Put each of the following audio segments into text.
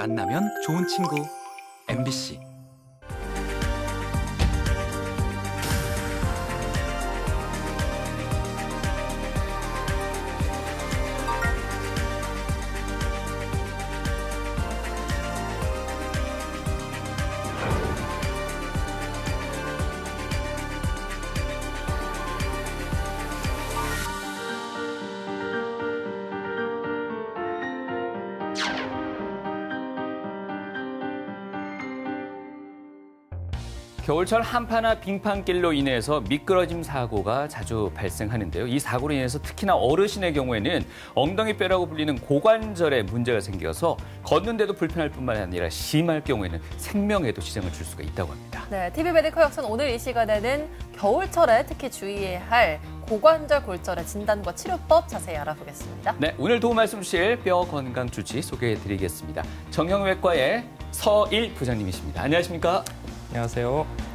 만나면 좋은 친구 MBC. 겨울철 한파나 빙판길로 인해서 미끄러짐 사고가 자주 발생하는데요. 이 사고로 인해서 특히나 어르신의 경우에는 엉덩이 뼈라고 불리는 고관절에 문제가 생겨서 걷는데도 불편할 뿐만 아니라 심할 경우에는 생명에도 지장을 줄 수가 있다고 합니다. 네, TV 메디컬 역선 오늘 이 시간에는 겨울철에 특히 주의해야 할 고관절 골절의 진단과 치료법 자세히 알아보겠습니다. 네, 오늘 도움 말씀 주실 뼈 건강 주치 소개해드리겠습니다. 정형외과의 서일 부장님이십니다. 안녕하십니까? 안녕하세요.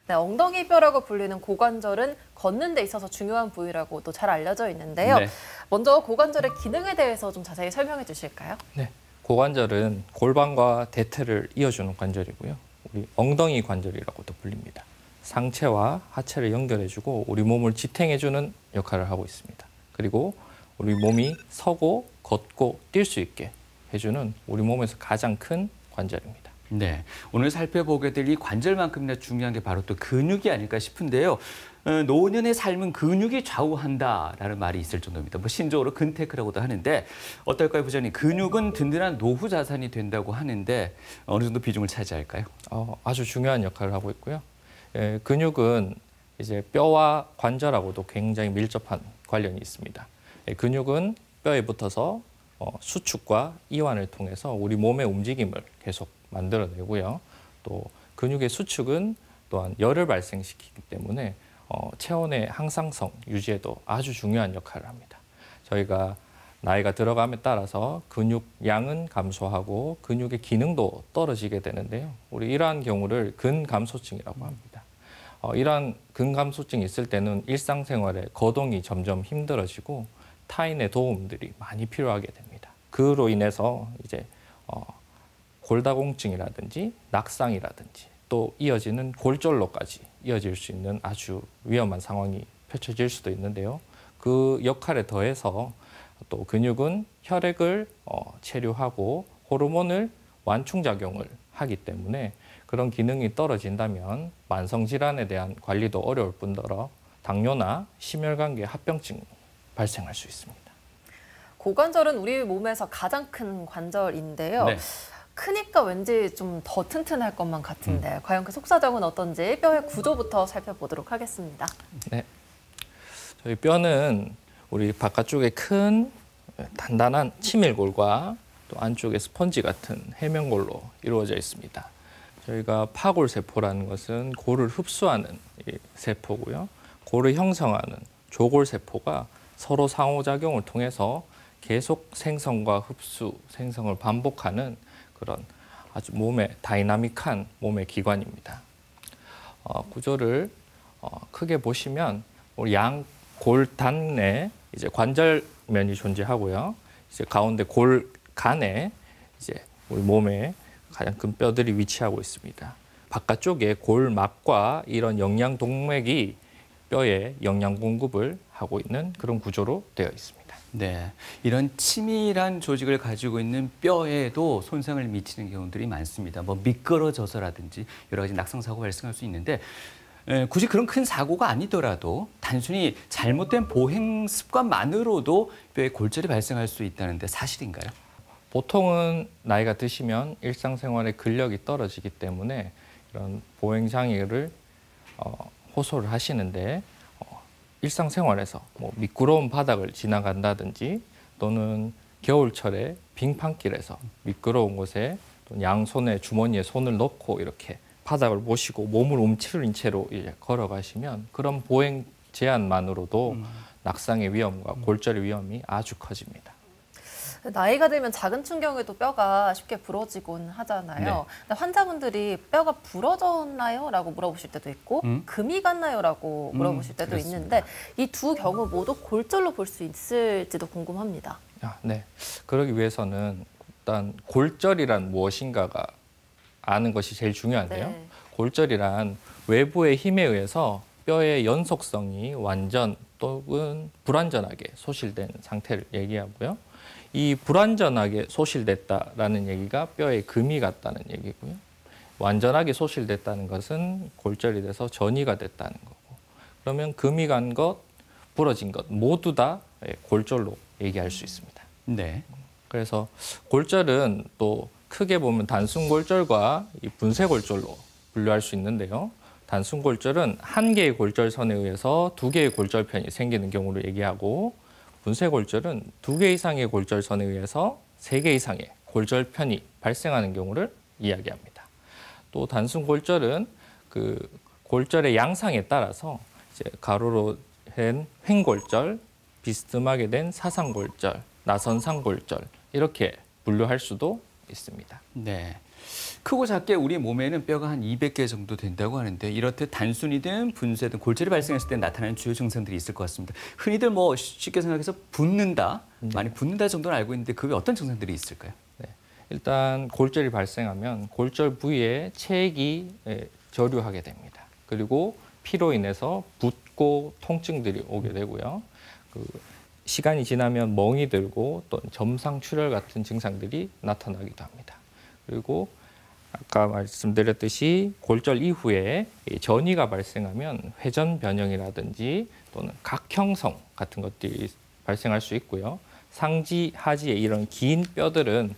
네, 엉덩이 뼈라고 불리는 고관절은 걷는 데 있어서 중요한 부위라고 또 잘 알려져 있는데요. 네. 먼저 고관절의 기능에 대해서 좀 자세히 설명해 주실까요? 네, 고관절은 골반과 대퇴를 이어주는 관절이고요. 우리 엉덩이 관절이라고도 불립니다. 상체와 하체를 연결해주고 우리 몸을 지탱해주는 역할을 하고 있습니다. 그리고 우리 몸이 서고 걷고 뛸 수 있게 해주는 우리 몸에서 가장 큰 관절입니다. 네, 오늘 살펴보게 될 이 관절만큼이나 중요한 게 바로 또 근육이 아닐까 싶은데요. 노년의 삶은 근육이 좌우한다라는 말이 있을 정도입니다. 뭐 신조어로 근테크라고도 하는데 어떨까요, 부장님? 근육은 든든한 노후 자산이 된다고 하는데 어느 정도 비중을 차지할까요? 아주 중요한 역할을 하고 있고요. 근육은 이제 뼈와 관절하고도 굉장히 밀접한 관련이 있습니다. 근육은 뼈에 붙어서 수축과 이완을 통해서 우리 몸의 움직임을 계속 만들어내고요. 또 근육의 수축은 또한 열을 발생시키기 때문에 체온의 항상성 유지에도 아주 중요한 역할을 합니다. 저희가 나이가 들어감에 따라서 근육 양은 감소하고 근육의 기능도 떨어지게 되는데요. 우리 이러한 경우를 근감소증이라고 합니다. 이러한 근감소증이 있을 때는 일상생활에 거동이 점점 힘들어지고 타인의 도움들이 많이 필요하게 됩니다. 그로 인해서 이제 골다공증이라든지 낙상이라든지 또 이어지는 골절로까지 이어질 수 있는 아주 위험한 상황이 펼쳐질 수도 있는데요. 그 역할에 더해서 또 근육은 혈액을 체류하고 호르몬을 완충작용을 하기 때문에 그런 기능이 떨어진다면 만성질환에 대한 관리도 어려울 뿐더러 당뇨나 심혈관계 합병증이 발생할 수 있습니다. 고관절은 우리 몸에서 가장 큰 관절인데요. 네. 크니까 왠지 좀 더 튼튼할 것만 같은데 과연 그 속사정은 어떤지 뼈의 구조부터 살펴보도록 하겠습니다. 네, 저희 뼈는 우리 바깥쪽에 큰 단단한 치밀골과 또 안쪽에 스펀지 같은 해면골로 이루어져 있습니다. 저희가 파골세포라는 것은 골을 흡수하는 세포고요. 골을 형성하는 조골세포가 서로 상호작용을 통해서 계속 생성과 흡수, 생성을 반복하는 그런 아주 다이나믹한 몸의 기관입니다. 구조를 크게 보시면 우리 양 골단에 이제 관절면이 존재하고요. 이제 가운데 골간에 이제 우리 몸에 가장 큰 뼈들이 위치하고 있습니다. 바깥쪽에 골막과 이런 영양 동맥이 뼈에 영양 공급을 하고 있는 그런 구조로 되어 있습니다. 네, 이런 치밀한 조직을 가지고 있는 뼈에도 손상을 미치는 경우들이 많습니다. 뭐 미끄러져서라든지 여러 가지 낙상사고 발생할 수 있는데 굳이 그런 큰 사고가 아니더라도 단순히 잘못된 보행 습관만으로도 뼈에 골절이 발생할 수 있다는데 사실인가요? 보통은 나이가 드시면 일상생활에 근력이 떨어지기 때문에 이런 보행장애를 호소를 하시는데 일상생활에서 뭐 미끄러운 바닥을 지나간다든지 또는 겨울철에 빙판길에서 미끄러운 곳에 또 양손에 주머니에 손을 넣고 이렇게 바닥을 보시고 몸을 움츠린 채로 이제 걸어가시면 그런 보행 제한만으로도 낙상의 위험과 골절의 위험이 아주 커집니다. 나이가 들면 작은 충격에도 뼈가 쉽게 부러지곤 하잖아요. 네. 근데 환자분들이 뼈가 부러졌나요? 라고 물어보실 때도 있고 금이 갔나요? 라고 물어보실 때도 그렇습니다. 있는데 이 두 경우 모두 골절로 볼 수 있을지도 궁금합니다. 네. 그러기 위해서는 일단 골절이란 무엇인가가 아는 것이 제일 중요한데요. 네. 골절이란 외부의 힘에 의해서 뼈의 연속성이 완전 또는 불완전하게 소실된 상태를 얘기하고요. 이 불완전하게 소실됐다라는 얘기가 뼈에 금이 갔다는 얘기고요. 완전하게 소실됐다는 것은 골절이 돼서 전이가 됐다는 거고. 그러면 금이 간 것, 부러진 것 모두 다 골절로 얘기할 수 있습니다. 네. 그래서 골절은 또 크게 보면 단순 골절과 이 분쇄 골절로 분류할 수 있는데요. 단순 골절은 한 개의 골절선에 의해서 두 개의 골절편이 생기는 경우를 얘기하고, 분쇄 골절은 두 개 이상의 골절선에 의해서 세 개 이상의 골절편이 발생하는 경우를 이야기합니다. 또 단순 골절은 그 골절의 양상에 따라서 이제 가로로 된 횡골절, 비스듬하게 된 사상골절, 나선상골절 이렇게 분류할 수도 있습니다. 네. 크고 작게 우리 몸에는 뼈가 한 200개 정도 된다고 하는데 이렇듯 단순이든 분쇄든 골절이 발생했을 때 나타나는 주요 증상들이 있을 것 같습니다. 흔히들 뭐 쉽게 생각해서 붓는다, 많이 붓는다 정도는 알고 있는데 그 외에 어떤 증상들이 있을까요? 네. 일단 골절이 발생하면 골절 부위에 체액이 저류하게 됩니다. 그리고 피로 인해서 붓고 통증들이 오게 되고요. 시간이 지나면 멍이 들고 또 점상 출혈 같은 증상들이 나타나기도 합니다. 그리고 아까 말씀드렸듯이 골절 이후에 전이가 발생하면 회전 변형이라든지 또는 각형성 같은 것들이 발생할 수 있고요. 상지, 하지의 이런 긴 뼈들은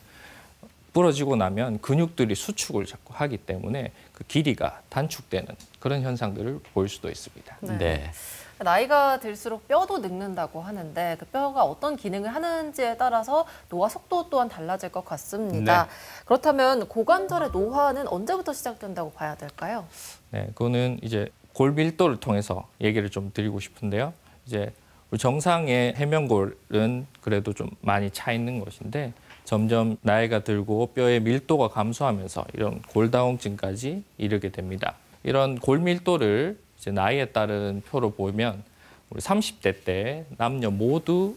부러지고 나면 근육들이 수축을 자꾸 하기 때문에 그 길이가 단축되는 그런 현상들을 보일 수도 있습니다. 네. 나이가 들수록 뼈도 늙는다고 하는데 그 뼈가 어떤 기능을 하는지에 따라서 노화 속도 또한 달라질 것 같습니다. 네. 그렇다면 고관절의 노화는 언제부터 시작된다고 봐야 될까요? 네, 그거는 이제 골밀도를 통해서 얘기를 좀 드리고 싶은데요. 이제 우리 정상의 해면골은 그래도 좀 많이 차 있는 것인데 점점 나이가 들고 뼈의 밀도가 감소하면서 이런 골다공증까지 이르게 됩니다. 이런 골밀도를 이제 나이에 따른 표로 보면 우리 30대 때 남녀 모두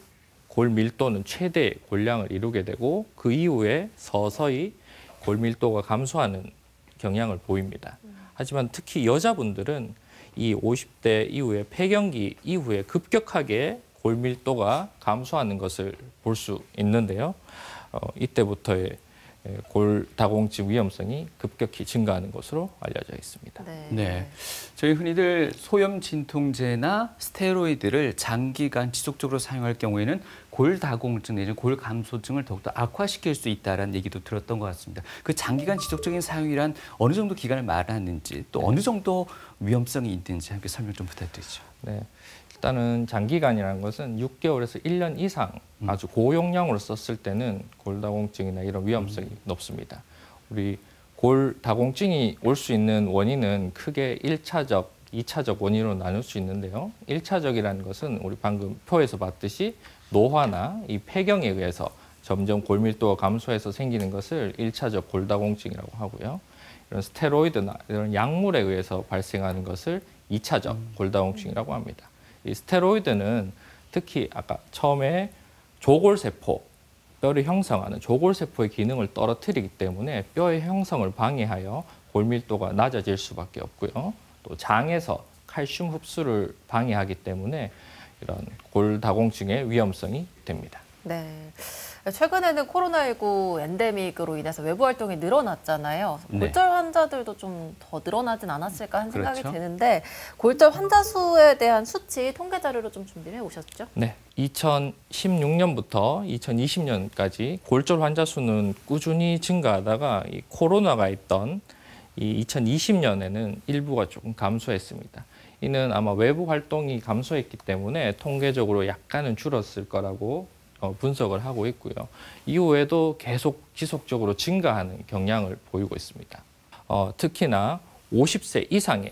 골밀도는 최대 골량을 이루게 되고 그 이후에 서서히 골밀도가 감소하는 경향을 보입니다. 하지만 특히 여자분들은 이 50대 이후에 폐경기 이후에 급격하게 골밀도가 감소하는 것을 볼 수 있는데요. 이때부터의 골다공증 위험성이 급격히 증가하는 것으로 알려져 있습니다. 네. 저희 흔히들 소염 진통제나 스테로이드를 장기간 지속적으로 사용할 경우에는 골다공증 내지는 골감소증을 더욱더 악화시킬 수 있다는 얘기도 들었던 것 같습니다. 그 장기간 지속적인 사용이란 어느 정도 기간을 말하는지 또 어느 정도 위험성이 있는지 함께 설명 좀 부탁드리죠. 네. 일단은 장기간이라는 것은 6개월에서 1년 이상 아주 고용량으로 썼을 때는 골다공증이나 이런 위험성이 높습니다. 우리 골다공증이 올 수 있는 원인은 크게 1차적, 2차적 원인으로 나눌 수 있는데요. 1차적이라는 것은 우리 방금 표에서 봤듯이 노화나 이 폐경에 의해서 점점 골밀도가 감소해서 생기는 것을 1차적 골다공증이라고 하고요. 이런 스테로이드나 이런 약물에 의해서 발생하는 것을 2차적 골다공증이라고 합니다. 이 스테로이드는 특히 아까 처음에 조골세포, 뼈를 형성하는 조골세포의 기능을 떨어뜨리기 때문에 뼈의 형성을 방해하여 골밀도가 낮아질 수밖에 없고요. 또 장에서 칼슘 흡수를 방해하기 때문에 이런 골다공증의 위험성이 됩니다. 네. 최근에는 코로나19 엔데믹으로 인해서 외부 활동이 늘어났잖아요. 네. 골절 환자들도 좀 더 늘어나진 않았을까 하는 생각이 그렇죠. 드는데 골절 환자 수에 대한 수치 통계 자료를 좀 준비해 오셨죠? 네, 2016년부터 2020년까지 골절 환자 수는 꾸준히 증가하다가 이 코로나가 있던 이 2020년에는 일부가 조금 감소했습니다. 이는 아마 외부 활동이 감소했기 때문에 통계적으로 약간은 줄었을 거라고 분석을 하고 있고요. 이후에도 계속 지속적으로 증가하는 경향을 보이고 있습니다. 특히나 50세 이상의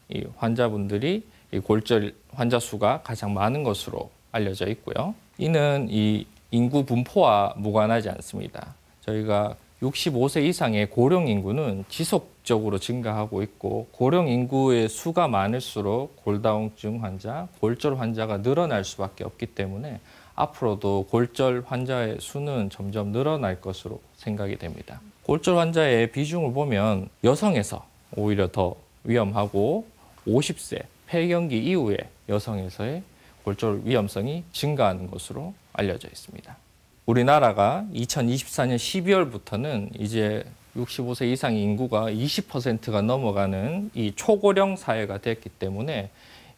이 환자분들이 이 골절 환자 수가 가장 많은 것으로 알려져 있고요. 이는 이 인구 분포와 무관하지 않습니다. 저희가 65세 이상의 고령 인구는 지속적으로 증가하고 있고 고령 인구의 수가 많을수록 골다공증 환자, 골절 환자가 늘어날 수밖에 없기 때문에 앞으로도 골절 환자의 수는 점점 늘어날 것으로 생각이 됩니다. 골절 환자의 비중을 보면 여성에서 오히려 더 위험하고 50세 폐경기 이후에 여성에서의 골절 위험성이 증가하는 것으로 알려져 있습니다. 우리나라가 2024년 12월부터는 이제 65세 이상 인구가 20%가 넘어가는 이 초고령 사회가 됐기 때문에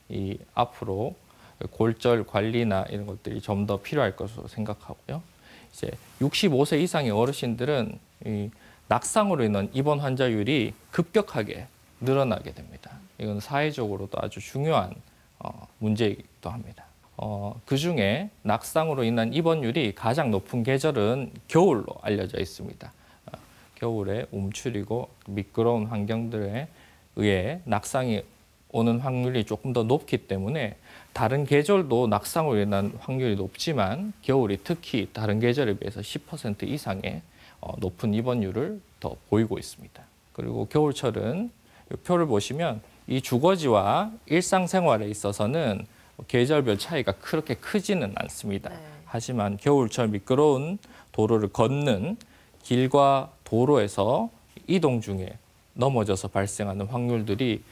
이 앞으로 골절 관리나 이런 것들이 좀 더 필요할 것으로 생각하고요. 이제 65세 이상의 어르신들은 이 낙상으로 인한 입원 환자율이 급격하게 늘어나게 됩니다. 이건 사회적으로도 아주 중요한 문제이기도 합니다. 그중에 낙상으로 인한 입원율이 가장 높은 계절은 겨울로 알려져 있습니다. 겨울에 움츠리고 미끄러운 환경들에 의해 낙상이 오는 확률이 조금 더 높기 때문에 다른 계절도 낙상으로 인한 확률이 높지만 겨울이 특히 다른 계절에 비해서 10% 이상의 높은 입원율을 더 보이고 있습니다. 그리고 겨울철은 이 표를 보시면 이 주거지와 일상생활에 있어서는 계절별 차이가 그렇게 크지는 않습니다. 하지만 겨울철 미끄러운 도로를 걷는 길과 도로에서 이동 중에 넘어져서 발생하는 확률들이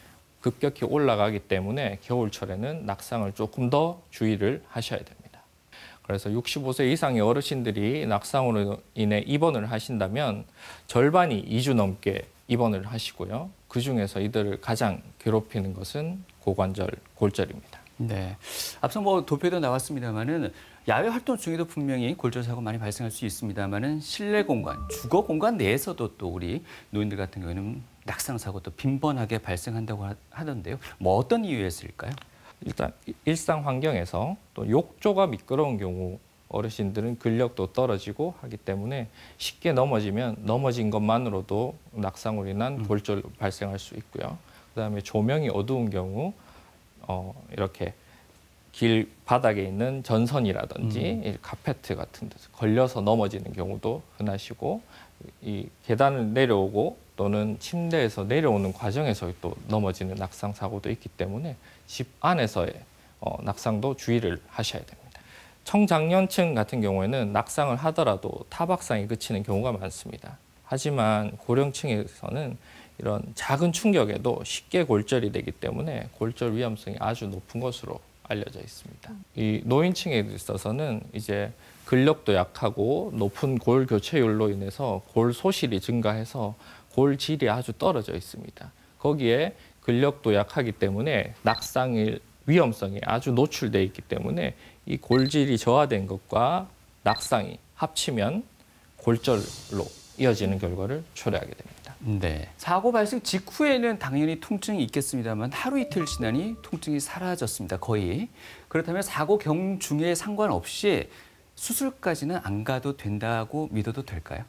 급격히 올라가기 때문에 겨울철에는 낙상을 조금 더 주의를 하셔야 됩니다. 그래서 65세 이상의 어르신들이 낙상으로 인해 입원을 하신다면 절반이 2주 넘게 입원을 하시고요. 그중에서 이들을 가장 괴롭히는 것은 고관절, 골절입니다. 네. 앞서 뭐 도표도 나왔습니다만은 야외 활동 중에도 분명히 골절 사고 많이 발생할 수 있습니다만은 실내 공간, 주거 공간 내에서도 또 우리 노인들 같은 경우에는 낙상 사고도 빈번하게 발생한다고 하던데요. 뭐 어떤 이유였을까요? 일단 일상 환경에서 또 욕조가 미끄러운 경우 어르신들은 근력도 떨어지고 하기 때문에 쉽게 넘어지면 넘어진 것만으로도 낙상으로 인한 골절 발생할 수 있고요. 그다음에 조명이 어두운 경우 이렇게 길 바닥에 있는 전선이라든지 카페트 같은 데서 걸려서 넘어지는 경우도 흔하시고 이 계단을 내려오고 또는 침대에서 내려오는 과정에서 또 넘어지는 낙상 사고도 있기 때문에 집 안에서의 낙상도 주의를 하셔야 됩니다. 청장년층 같은 경우에는 낙상을 하더라도 타박상이 그치는 경우가 많습니다. 하지만 고령층에서는 이런 작은 충격에도 쉽게 골절이 되기 때문에 골절 위험성이 아주 높은 것으로 알려져 있습니다. 이 노인층에 있어서는 이제 근력도 약하고 높은 골 교체율로 인해서 골 소실이 증가해서 골 질이 아주 떨어져 있습니다. 거기에 근력도 약하기 때문에 낙상의 위험성이 아주 노출돼 있기 때문에 이 골질이 저하된 것과 낙상이 합치면 골절로 이어지는 결과를 초래하게 됩니다. 네. 사고 발생 직후에는 당연히 통증이 있겠습니다만 하루 이틀 지나니 통증이 사라졌습니다. 거의. 그렇다면 사고 경중에 상관없이 수술까지는 안 가도 된다고 믿어도 될까요?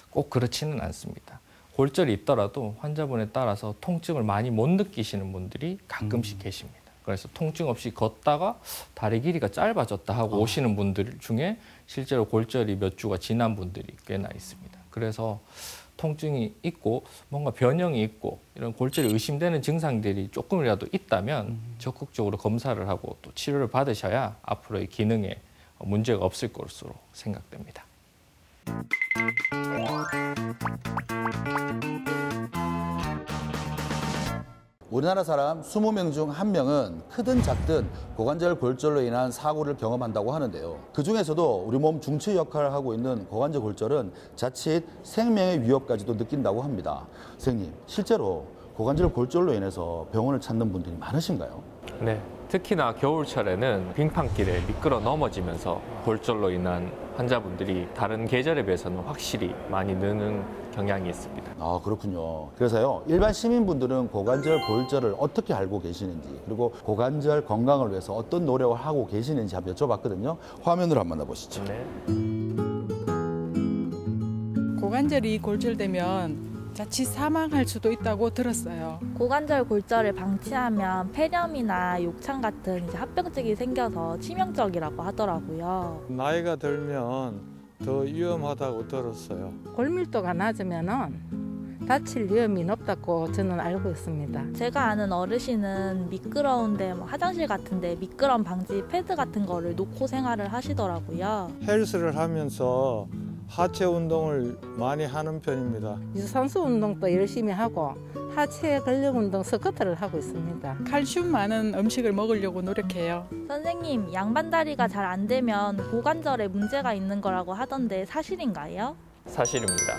꼭 그렇지는 않습니다. 골절이 있더라도 환자분에 따라서 통증을 많이 못 느끼시는 분들이 가끔씩 계십니다. 그래서 통증 없이 걷다가 다리 길이가 짧아졌다 하고 오시는 분들 중에 실제로 골절이 몇 주가 지난 분들이 꽤나 있습니다. 그래서 통증이 있고 뭔가 변형이 있고 이런 골절이 의심되는 증상들이 조금이라도 있다면 적극적으로 검사를 하고 또 치료를 받으셔야 앞으로의 기능에 문제가 없을 것으로 생각됩니다. 우리나라 사람 20명 중 1명은 크든 작든 고관절 골절로 인한 사고를 경험한다고 하는데요. 그중에서도 우리 몸 중추 역할을 하고 있는 고관절 골절은 자칫 생명의 위협까지도 느낀다고 합니다. 선생님, 실제로 고관절 골절로 인해서 병원을 찾는 분들이 많으신가요? 네, 특히나 겨울철에는 빙판길에 미끄러 넘어지면서 골절로 인한 환자분들이 다른 계절에 비해서는 확실히 많이 느는 경향이 있습니다. 아, 그렇군요. 그래서요, 일반 시민분들은 고관절 골절을 어떻게 알고 계시는지, 그리고 고관절 건강을 위해서 어떤 노력을 하고 계시는지 한번 여쭤봤거든요. 화면으로 한번 만나보시죠. 네. 고관절이 골절되면 자칫 사망할 수도 있다고 들었어요. 고관절 골절을 방치하면 폐렴이나 욕창 같은 이제 합병증이 생겨서 치명적이라고 하더라고요. 나이가 들면 더 위험하다고 들었어요. 골밀도가 낮으면은 다칠 위험이 높다고 저는 알고 있습니다. 제가 아는 어르신은 미끄러운데 화장실 같은데 미끄럼 방지 패드 같은 거를 놓고 생활을 하시더라고요. 헬스를 하면서 하체 운동을 많이 하는 편입니다. 유산소 운동도 열심히 하고 하체 근력 운동 스쿼트를 하고 있습니다. 칼슘 많은 음식을 먹으려고 노력해요. 선생님, 양반다리가 잘 안 되면 고관절에 문제가 있는 거라고 하던데 사실인가요? 사실입니다.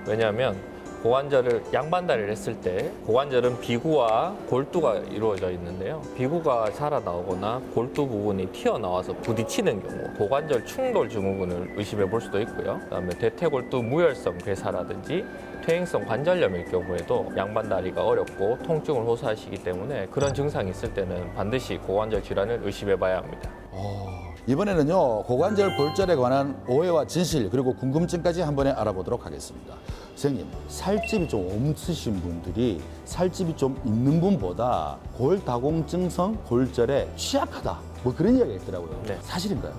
왜냐하면 고관절을 양반다리를 했을 때 고관절은 비구와 골두가 이루어져 있는데요. 비구가 자라나오거나 골두 부분이 튀어나와서 부딪히는 경우 고관절 충돌 증후군을 의심해 볼 수도 있고요. 그다음에 대퇴골두 무혈성 괴사라든지 퇴행성 관절염일 경우에도 양반다리가 어렵고 통증을 호소하시기 때문에 그런 증상이 있을 때는 반드시 고관절 질환을 의심해 봐야 합니다. 이번에는요, 고관절 골절에 관한 오해와 진실 그리고 궁금증까지 한 번에 알아보도록 하겠습니다. 선생님, 살집이 좀 없으신 분들이 살집이 좀 있는 분보다 골다공증성 골절에 취약하다, 뭐 그런 이야기가 있더라고요. 네. 사실인가요?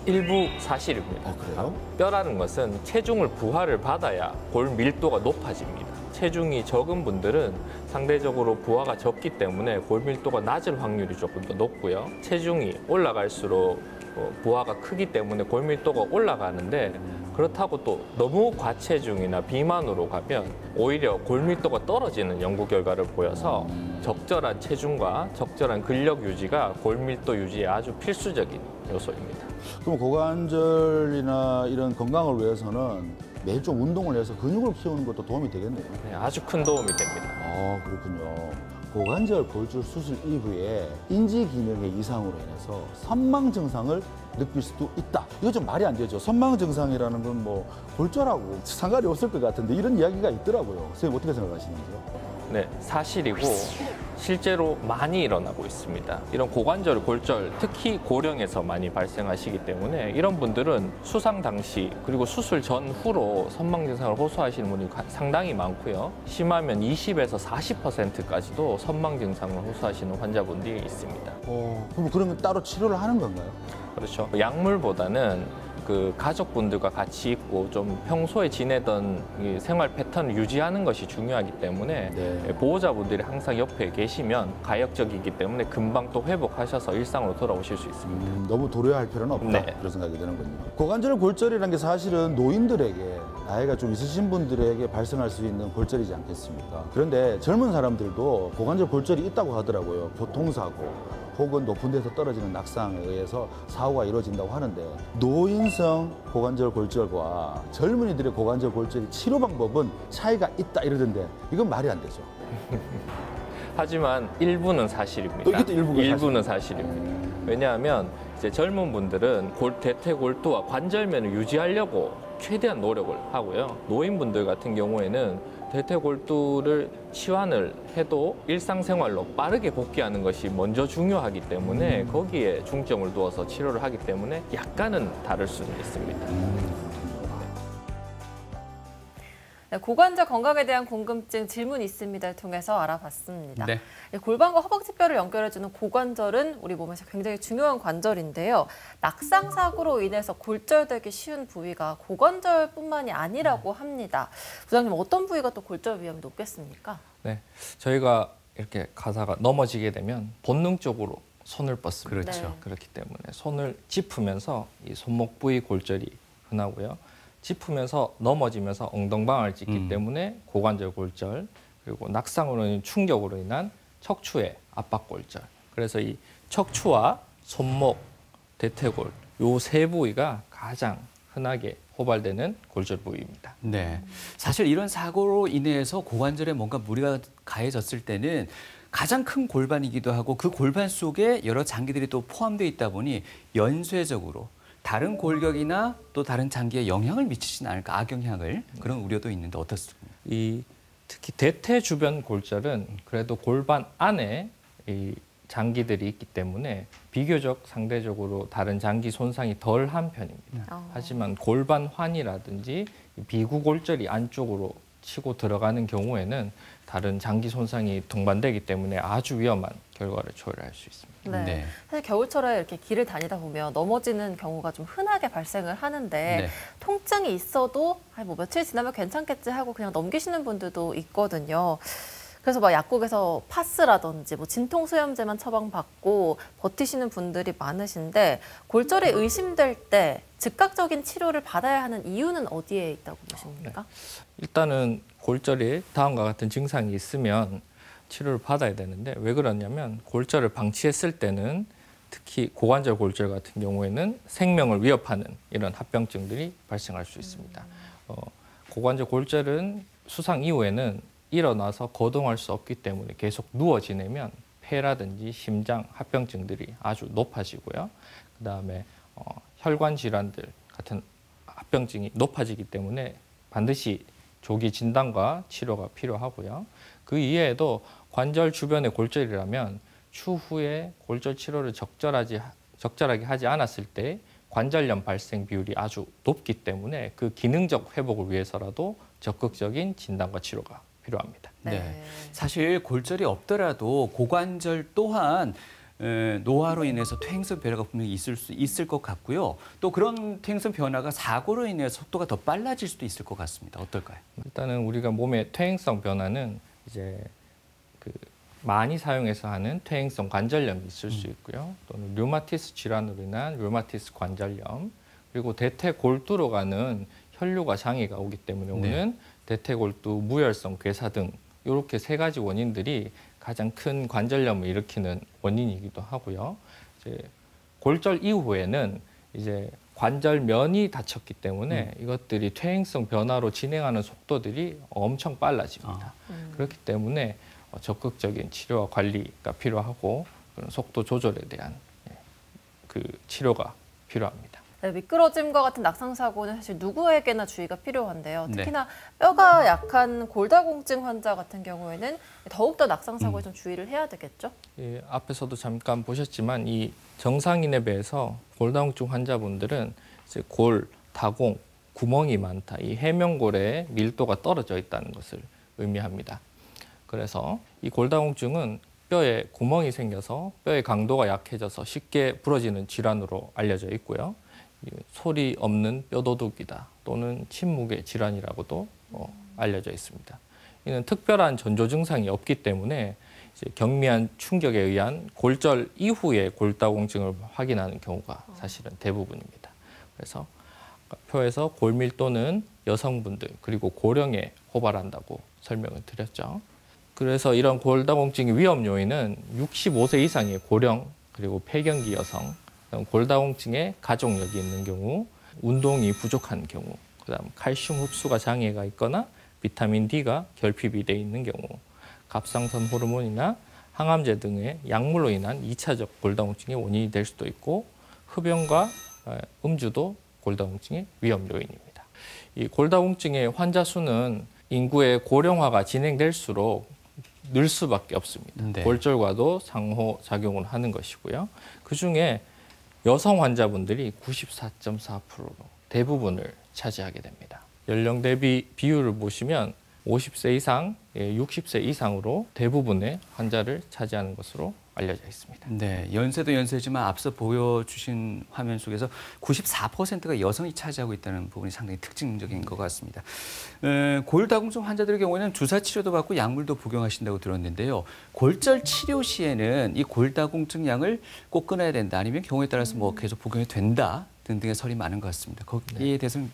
일부 사실입니다. 그래요? 뼈라는 것은 체중을 부하를 받아야 골 밀도가 높아집니다. 체중이 적은 분들은 상대적으로 부하가 적기 때문에 골 밀도가 낮을 확률이 조금 더 높고요. 체중이 올라갈수록 부하가 크기 때문에 골 밀도가 올라가는데 그렇다고 또 너무 과체중이나 비만으로 가면 오히려 골 밀도가 떨어지는 연구 결과를 보여서 적절한 체중과 적절한 근력 유지가 골 밀도 유지에 아주 필수적인 요소입니다. 그럼 고관절이나 이런 건강을 위해서는 매일 좀 운동을 해서 근육을 키우는 것도 도움이 되겠네요. 네, 아주 큰 도움이 됩니다. 아, 그렇군요. 고관절 골절 수술 이후에 인지 기능의 이상으로 인해서 선망 증상을 느낄 수도 있다. 이거 좀 말이 안 되죠. 선망 증상이라는 건 뭐 골절하고 상관이 없을 것 같은데 이런 이야기가 있더라고요. 선생님 어떻게 생각하시는지요? 네, 사실이고 실제로 많이 일어나고 있습니다. 이런 고관절 골절, 특히 고령에서 많이 발생하시기 때문에 이런 분들은 수상 당시 그리고 수술 전후로 선망 증상을 호소하시는 분이 상당히 많고요. 심하면 20에서 40%까지도 선망 증상을 호소하시는 환자분들이 있습니다. 그럼 그러면 따로 치료를 하는 건가요? 그렇죠. 약물보다는 그 가족분들과 같이 있고 좀 평소에 지내던 이 생활 패턴을 유지하는 것이 중요하기 때문에 네. 보호자분들이 항상 옆에 계시면 가역적이기 때문에 금방 또 회복하셔서 일상으로 돌아오실 수 있습니다. 너무 도래할 필요는 없다. 네. 그런 생각이 드는군요. 고관절 골절이라는 게 사실은 노인들에게 나이가 좀 있으신 분들에게 발생할 수 있는 골절이지 않겠습니까? 그런데 젊은 사람들도 고관절 골절이 있다고 하더라고요. 교통사고 혹은 높은 데서 떨어지는 낙상에 의해서 사고가 이루어진다고 하는데 노인성 고관절 골절과 젊은이들의 고관절 골절의 치료 방법은 차이가 있다 이러던데 이건 말이 안 되죠. 하지만 일부는 사실입니다. 또 이것도 일부가 사실입니다. 왜냐하면 이제 젊은 분들은 대퇴골두와 관절면을 유지하려고 최대한 노력을 하고요. 노인분들 같은 경우에는 대퇴골두를 치환을 해도 일상생활로 빠르게 복귀하는 것이 먼저 중요하기 때문에 거기에 중점을 두어서 치료를 하기 때문에 약간은 다를 수는 있습니다. 네, 고관절 건강에 대한 궁금증 질문 있습니다를 통해서 알아봤습니다. 네. 골반과 허벅지뼈를 연결해주는 고관절은 우리 몸에서 굉장히 중요한 관절인데요. 낙상 사고로 인해서 골절되기 쉬운 부위가 고관절뿐만이 아니라고 합니다. 부장님, 어떤 부위가 또 골절 위험이 높겠습니까? 네, 저희가 이렇게 가다가 넘어지게 되면 본능적으로 손을 뻗습니다. 그렇죠. 네. 그렇기 때문에 손을 짚으면서 이 손목 부위 골절이 흔하고요. 짚으면서 넘어지면서 엉덩방아를 찢기 때문에 고관절 골절, 그리고 낙상으로 인한 충격으로 인한 척추의 압박 골절. 그래서 이 척추와 손목, 대퇴골 요 세 부위가 가장 흔하게 호발되는 골절 부위입니다. 네. 사실 이런 사고로 인해서 고관절에 뭔가 무리가 가해졌을 때는 가장 큰 골반이기도 하고 그 골반 속에 여러 장기들이 또 포함되어 있다 보니 연쇄적으로 다른 골격이나 또 다른 장기에 영향을 미치진 않을까, 악영향을, 그런 우려도 있는데 어떻습니까? 이 특히 대퇴 주변 골절은 그래도 골반 안에 이 장기들이 있기 때문에 비교적 상대적으로 다른 장기 손상이 덜한 편입니다. 하지만 골반 환이라든지 비구 골절이 안쪽으로 치고 들어가는 경우에는 다른 장기 손상이 동반되기 때문에 아주 위험한 결과를 초래할 수 있습니다. 네. 네. 사실 겨울철에 이렇게 길을 다니다 보면 넘어지는 경우가 좀 흔하게 발생을 하는데 네. 통증이 있어도 뭐 며칠 지나면 괜찮겠지 하고 그냥 넘기시는 분들도 있거든요. 그래서 막 약국에서 파스라든지 뭐 진통소염제만 처방받고 버티시는 분들이 많으신데 골절이 의심될 때 즉각적인 치료를 받아야 하는 이유는 어디에 있다고 보십니까? 일단은 골절이 다음과 같은 증상이 있으면 치료를 받아야 되는데 왜 그러냐면 골절을 방치했을 때는 특히 고관절 골절 같은 경우에는 생명을 위협하는 이런 합병증들이 발생할 수 있습니다. 고관절 골절은 수상 이후에는 일어나서 거동할 수 없기 때문에 계속 누워 지내면 폐라든지 심장 합병증들이 아주 높아지고요. 그다음에 혈관 질환들 같은 합병증이 높아지기 때문에 반드시 조기 진단과 치료가 필요하고요. 그 이외에도 관절 주변의 골절이라면 추후에 골절 치료를 적절하게 하지 않았을 때 관절염 발생 비율이 아주 높기 때문에 그 기능적 회복을 위해서라도 적극적인 진단과 치료가 필요합니다. 네. 사실 골절이 없더라도 고관절 또한 노화로 인해서 퇴행성 변화가 분명히 있을 것 같고요. 또 그런 퇴행성 변화가 사고로 인해서 속도가 더 빨라질 수도 있을 것 같습니다. 어떨까요? 일단은 우리가 몸의 퇴행성 변화는 이제 많이 사용해서 하는 퇴행성 관절염이 있을 수 있고요. 또는 류마티스 질환으로 인한 류마티스 관절염, 그리고 대퇴골두로 가는 혈류가 장애가 오기 때문에 오는 대퇴골두 무혈성 괴사 등 이렇게 세 가지 원인들이 가장 큰 관절염을 일으키는 원인이기도 하고요. 이제 골절 이후에는 이제 관절면이 다쳤기 때문에 이것들이 퇴행성 변화로 진행하는 속도들이 엄청 빨라집니다. 그렇기 때문에 적극적인 치료와 관리가 필요하고 그런 속도 조절에 대한 그 치료가 필요합니다. 네, 미끄러짐과 같은 낙상 사고는 사실 누구에게나 주의가 필요한데요. 특히나 뼈가 약한 골다공증 환자 같은 경우에는 더욱더 낙상 사고에 좀 주의를 해야 되겠죠? 예, 앞에서도 잠깐 보셨지만 이 정상인에 비해서 골다공증 환자분들은 이제 골, 다공, 구멍이 많다. 이 해명골의 밀도가 떨어져 있다는 것을 의미합니다. 그래서 이 골다공증은 뼈에 구멍이 생겨서 뼈의 강도가 약해져서 쉽게 부러지는 질환으로 알려져 있고요. 소리 없는 뼈도둑이다 또는 침묵의 질환이라고도 알려져 있습니다. 이는 특별한 전조 증상이 없기 때문에 이제 경미한 충격에 의한 골절 이후에 골다공증을 확인하는 경우가 사실은 대부분입니다. 그래서 표에서 골밀도는 여성분들 그리고 고령에 호발한다고 설명을 드렸죠. 그래서 이런 골다공증의 위험 요인은 65세 이상의 고령 그리고 폐경기 여성, 골다공증에 가족력이 있는 경우, 운동이 부족한 경우, 그다음 칼슘 흡수가 장애가 있거나 비타민 D가 결핍이 돼 있는 경우, 갑상선 호르몬이나 항암제 등의 약물로 인한 2차적 골다공증의 원인이 될 수도 있고 흡연과 음주도 골다공증의 위험 요인입니다. 이 골다공증의 환자 수는 인구의 고령화가 진행될수록 늘 수밖에 없습니다. 골절과도 상호작용을 하는 것이고요. 그중에 여성 환자분들이 94.4%로 대부분을 차지하게 됩니다. 연령 대비 비율을 보시면 50세 이상, 60세 이상으로 대부분의 환자를 차지하는 것으로 알려져 있습니다. 네, 연세도 연세지만 앞서 보여주신 화면 속에서 94%가 여성이 차지하고 있다는 부분이 상당히 특징적인 것 같습니다. 골다공증 환자들의 경우에는 주사 치료도 받고 약물도 복용하신다고 들었는데요. 골절 치료 시에는 이 골다공증 약을 꼭 끊어야 된다, 아니면 경우에 따라서 뭐 계속 복용이 된다 등등의 설이 많은 것 같습니다. 거기에 대해서는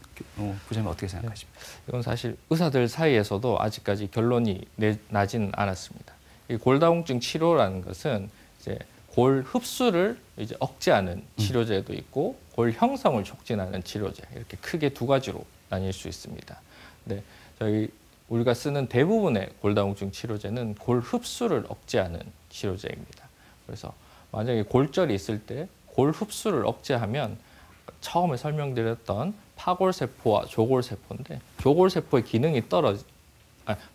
부장님 어떻게 생각하십니까? 이건 사실 의사들 사이에서도 아직까지 결론이 나지는 않았습니다. 이 골다공증 치료라는 것은 이제 골 흡수를 이제 억제하는 치료제도 있고 골 형성을 촉진하는 치료제, 이렇게 크게 두 가지로 나뉠 수 있습니다. 근데 우리가 쓰는 대부분의 골다공증 치료제는 골 흡수를 억제하는 치료제입니다. 그래서 만약에 골절이 있을 때 골 흡수를 억제하면 처음에 설명드렸던 파골세포와 조골세포인데 조골세포의 기능이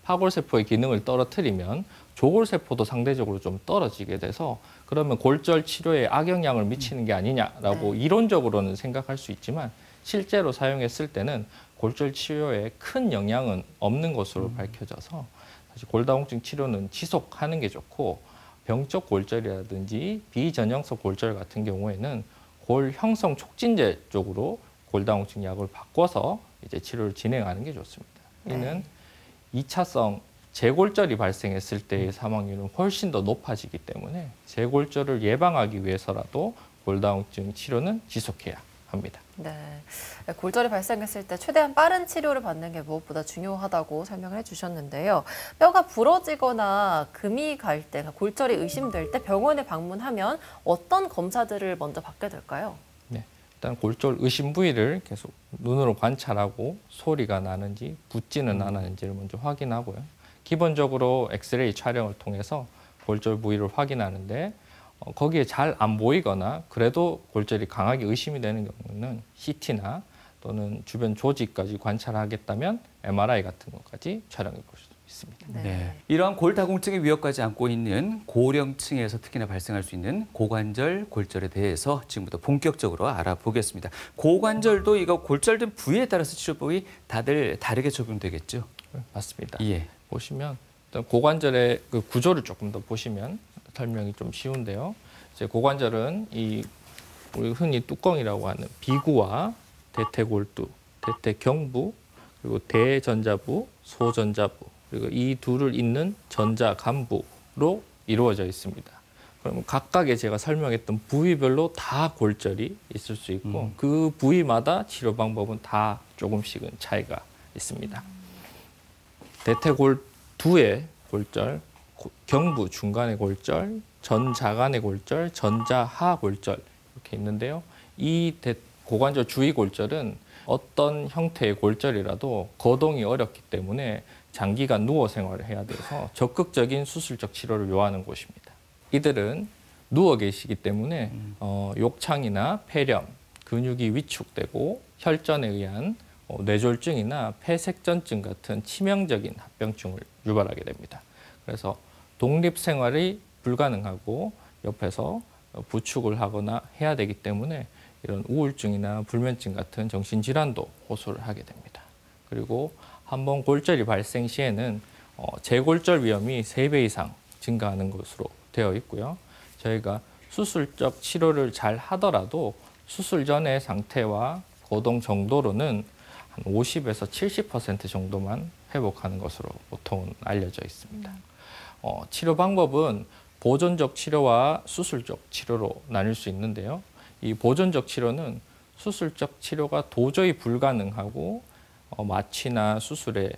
파골세포의 기능을 떨어뜨리면 조골세포도 상대적으로 좀 떨어지게 돼서 그러면 골절 치료에 악영향을 미치는 게 아니냐라고 이론적으로는 생각할 수 있지만 실제로 사용했을 때는 골절 치료에 큰 영향은 없는 것으로 밝혀져서 사실 골다공증 치료는 지속하는 게 좋고 병적 골절이라든지 비전형성 골절 같은 경우에는 골 형성 촉진제 쪽으로 골다공증 약을 바꿔서 이제 치료를 진행하는 게 좋습니다. 이는 2차성 재골절이 발생했을 때의 사망률은 훨씬 더 높아지기 때문에 재골절을 예방하기 위해서라도 골다공증 치료는 지속해야 합니다. 네, 골절이 발생했을 때 최대한 빠른 치료를 받는 게 무엇보다 중요하다고 설명을 해주셨는데요. 뼈가 부러지거나 금이 갈 때, 골절이 의심될 때 병원에 방문하면 어떤 검사들을 먼저 받게 될까요? 네, 일단 골절 의심 부위를 계속 눈으로 관찰하고 소리가 나는지 붓지는 않았는지를 먼저 확인하고요. 기본적으로 엑스레이 촬영을 통해서 골절 부위를 확인하는데 거기에 잘 안 보이거나 그래도 골절이 강하게 의심이 되는 경우는 CT나 또는 주변 조직까지 관찰하겠다면 MRI 같은 것까지 촬영해 볼 수 있습니다. 네. 이러한 골다공증의 위협까지 안고 있는 고령층에서 특히나 발생할 수 있는 고관절 골절에 대해서 지금부터 본격적으로 알아보겠습니다. 고관절도 이거 골절된 부위에 따라서 치료법이 다들 다르게 적용되겠죠? 맞습니다. 예. 보시면 일단 고관절의 그 구조를 조금 더 보시면 설명이 좀 쉬운데요. 이제 고관절은 이 우리 흔히 뚜껑이라고 하는 비구와 대퇴골두, 대퇴경부, 그리고 대전자부, 소전자부, 그리고 이 둘을 잇는 전자간부로 이루어져 있습니다. 그러면 각각의 제가 설명했던 부위별로 다 골절이 있을 수 있고 그 부위마다 치료 방법은 다 조금씩은 차이가 있습니다. 대퇴골두의 골절, 경부 중간의 골절, 전자간의 골절, 전자하 골절 이렇게 있는데요. 이 고관절 주위 골절은 어떤 형태의 골절이라도 거동이 어렵기 때문에 장기간 누워 생활을 해야 돼서 적극적인 수술적 치료를 요하는 곳입니다. 이들은 누워 계시기 때문에 욕창이나 폐렴, 근육이 위축되고 혈전에 의한 뇌졸중이나 폐색전증 같은 치명적인 합병증을 유발하게 됩니다. 그래서 독립생활이 불가능하고 옆에서 부축을 하거나 해야 되기 때문에 이런 우울증이나 불면증 같은 정신질환도 호소를 하게 됩니다. 그리고 한번 골절이 발생 시에는 재골절 위험이 3배 이상 증가하는 것으로 되어 있고요. 저희가 수술적 치료를 잘 하더라도 수술 전의 상태와 거동 정도로는 한 50에서 70% 정도만 회복하는 것으로 보통은 알려져 있습니다. 치료 방법은 보존적 치료와 수술적 치료로 나뉠 수 있는데요. 이 보존적 치료는 수술적 치료가 도저히 불가능하고 마취나 수술에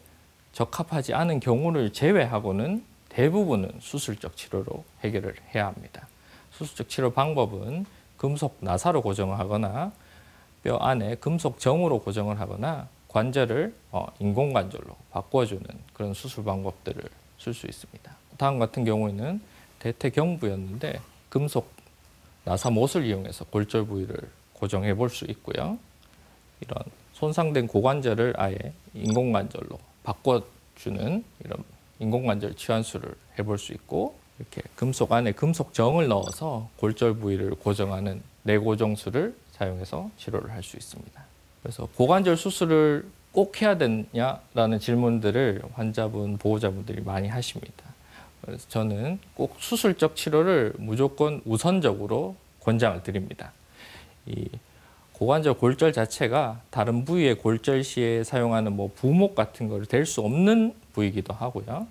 적합하지 않은 경우를 제외하고는 대부분은 수술적 치료로 해결을 해야 합니다. 수술적 치료 방법은 금속 나사로 고정을 하거나 뼈 안에 금속 정으로 고정을 하거나 관절을 인공관절로 바꿔주는 그런 수술 방법들을 쓸 수 있습니다. 다음 같은 경우에는 대퇴경부였는데 금속 나사못을 이용해서 골절 부위를 고정해 볼 수 있고요. 이런 손상된 고관절을 아예 인공관절로 바꿔주는 이런 인공관절 치환술을 해볼 수 있고, 이렇게 금속 안에 금속정을 넣어서 골절 부위를 고정하는 내고정술을 사용해서 치료를 할 수 있습니다. 그래서 고관절 수술을 꼭 해야 되냐라는 질문들을 환자분, 보호자분들이 많이 하십니다. 그래서 저는 꼭 수술적 치료를 무조건 우선적으로 권장을 드립니다. 이 고관절 골절 자체가 다른 부위의 골절 시에 사용하는 부목 같은 걸 댈 수 없는 부위이기도 하고요.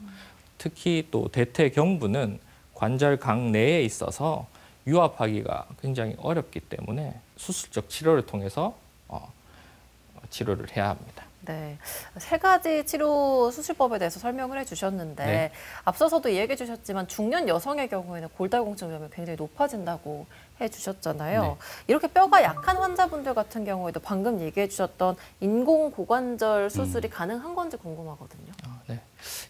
특히 또 대퇴경부는 관절강 내에 있어서 유압하기가 굉장히 어렵기 때문에 수술적 치료를 통해서 치료를 해야 합니다. 네, 3가지 치료 수술법에 대해서 설명을 해주셨는데 네. 앞서서도 얘기해 주셨지만 중년 여성의 경우에는 골다공증 위험이 굉장히 높아진다고 해주셨잖아요. 네. 이렇게 뼈가 약한 환자분들 같은 경우에도 방금 얘기해 주셨던 인공 고관절 수술이 가능한 건지 궁금하거든요. 네.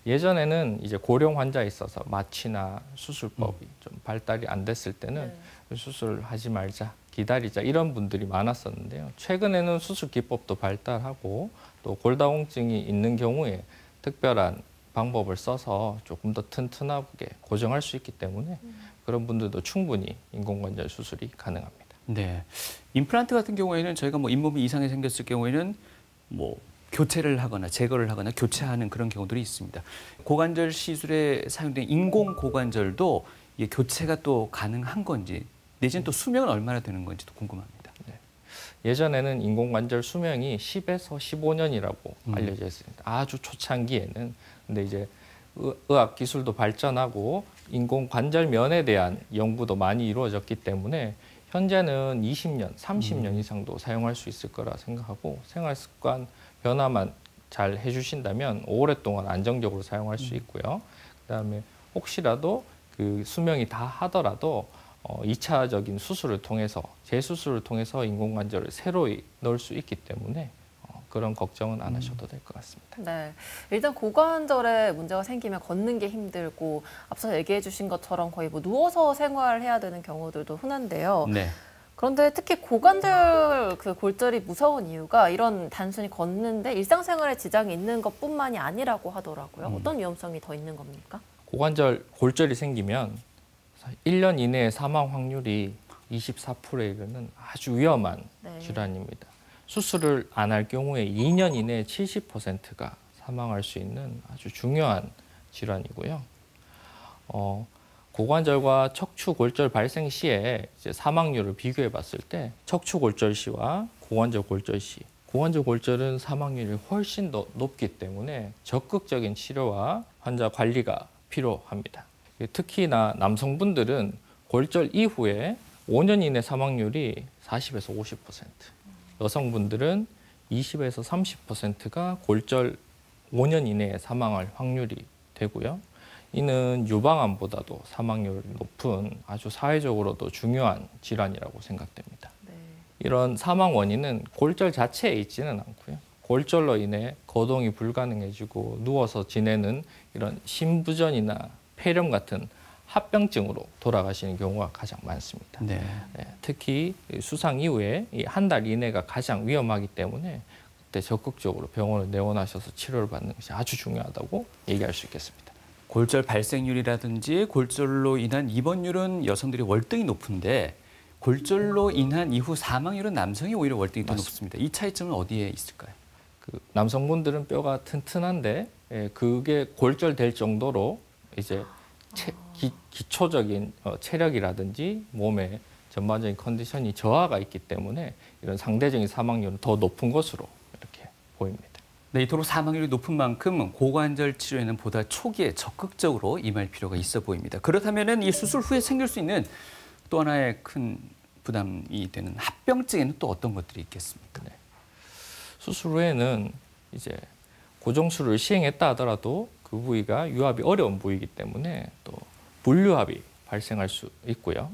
예전에는 이제 고령 환자에 있어서 마취나 수술법이 좀 발달이 안 됐을 때는 수술하지 말자, 기다리자 이런 분들이 많았었는데요. 최근에는 수술 기법도 발달하고 또 골다공증이 있는 경우에 특별한 방법을 써서 조금 더 튼튼하게 고정할 수 있기 때문에 그런 분들도 충분히 인공관절 수술이 가능합니다. 네, 임플란트 같은 경우에는 저희가 잇몸이 이상이 생겼을 경우에는 교체를 하거나 제거를 하거나 교체하는 그런 경우들이 있습니다. 고관절 시술에 사용된 인공 고관절도 이게 교체가 또 가능한 건지 내지는 또 수명은 얼마나 되는 건지도 궁금합니다. 네. 예전에는 인공관절 수명이 10에서 15년이라고 알려져 있습니다. 아주 초창기에는. 근데 이제 의학 기술도 발전하고 인공관절면에 대한 연구도 많이 이루어졌기 때문에 현재는 20년, 30년 이상도 사용할 수 있을 거라 생각하고 생활습관 변화만 잘 해주신다면 오랫동안 안정적으로 사용할 수 있고요. 그다음에 혹시라도 그 수명이 다 하더라도 2차적인 수술을 통해서 재수술을 통해서 인공관절을 새로이 넣을 수 있기 때문에 그런 걱정은 안 하셔도 될 것 같습니다. 네, 일단 고관절에 문제가 생기면 걷는 게 힘들고 앞서 얘기해 주신 것처럼 거의 뭐 누워서 생활해야 되는 경우들도 흔한데요. 네. 그런데 특히 고관절 그 골절이 무서운 이유가 이런 단순히 걷는데 일상생활에 지장이 있는 것뿐만이 아니라고 하더라고요. 어떤 위험성이 더 있는 겁니까? 고관절 골절이 생기면 1년 이내에 사망 확률이 24%에 이르는 아주 위험한 질환입니다. 수술을 안 할 경우에 2년 이내에 70%가 사망할 수 있는 아주 중요한 질환이고요. 고관절과 척추골절 발생 시에 이제 사망률을 비교해 봤을 때 척추골절 시와 고관절 골절 시, 고관절 골절은 사망률이 훨씬 더 높기 때문에 적극적인 치료와 환자 관리가 필요합니다. 특히나 남성분들은 골절 이후에 5년 이내 사망률이 40에서 50%, 여성분들은 20에서 30%가 골절 5년 이내에 사망할 확률이 되고요. 이는 유방암보다도 사망률이 높은 아주 사회적으로도 중요한 질환이라고 생각됩니다. 네. 이런 사망 원인은 골절 자체에 있지는 않고요. 골절로 인해 거동이 불가능해지고 누워서 지내는 이런 심부전이나 폐렴 같은 합병증으로 돌아가시는 경우가 가장 많습니다. 네. 특히 수상 이후에 한 달 이내가 가장 위험하기 때문에 그때 적극적으로 병원을 내원하셔서 치료를 받는 것이 아주 중요하다고 얘기할 수 있겠습니다. 골절 발생률이라든지 골절로 인한 입원율은 여성들이 월등히 높은데 골절로 인한 이후 사망률은 남성이 오히려 월등히 더 높습니다. 이 차이점은 어디에 있을까요? 남성분들은 뼈가 튼튼한데 그게 골절될 정도로 이제 기초적인 체력이라든지 몸의 전반적인 컨디션이 저하가 있기 때문에 이런 상대적인 사망률은 더 높은 것으로 이렇게 보입니다. 네, 이토록 사망률이 높은 만큼 고관절 치료에는 보다 초기에 적극적으로 임할 필요가 있어 보입니다. 그렇다면 이 수술 후에 생길 수 있는 또 하나의 큰 부담이 되는 합병증에는 또 어떤 것들이 있겠습니까? 네. 수술 후에는 이제 고정술을 시행했다 하더라도 그 부위가 유압이 어려운 부위이기 때문에 또 불유압이 발생할 수 있고요.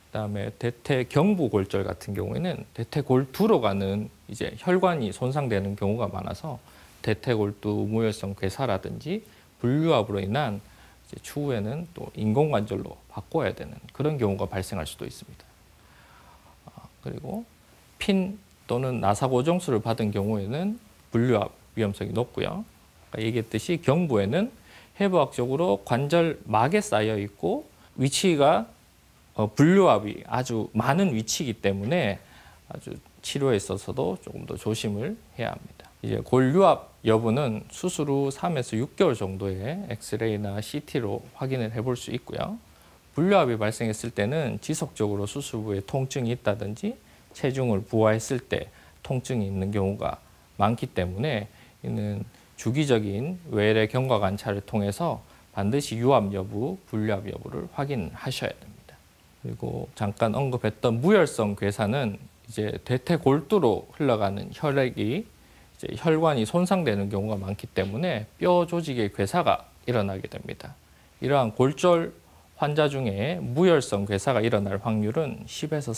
그다음에 대퇴경부골절 같은 경우에는 대퇴골두로 가는 이제 혈관이 손상되는 경우가 많아서 대퇴골두 무혈성 괴사라든지 불유압으로 인한 이제 추후에는 또 인공관절로 바꿔야 되는 그런 경우가 발생할 수도 있습니다. 그리고 핀 또는 나사고정술을 받은 경우에는 불유압 위험성이 높고요. 아까 얘기했듯이 경부에는 해부학적으로 관절막에 쌓여 있고 위치가 불유압이 아주 많은 위치이기 때문에 아주 치료에 있어서도 조금 더 조심을 해야 합니다. 이제 골유압 여부는 수술 후 3에서 6개월 정도의 엑스레이나 CT로 확인을 해볼 수 있고요. 불유압이 발생했을 때는 지속적으로 수술 후에 통증이 있다든지 체중을 부하했을 때 통증이 있는 경우가 많기 때문에 이는 주기적인 외래 경과 관찰을 통해서 반드시 유압 여부, 불유압 여부를 확인하셔야 됩니다. 그리고 잠깐 언급했던 무혈성 괴사는 이제 대퇴골두로 흘러가는 혈액이 이제 혈관이 손상되는 경우가 많기 때문에 뼈 조직의 괴사가 일어나게 됩니다. 이러한 골절 환자 중에 무혈성 괴사가 일어날 확률은 10에서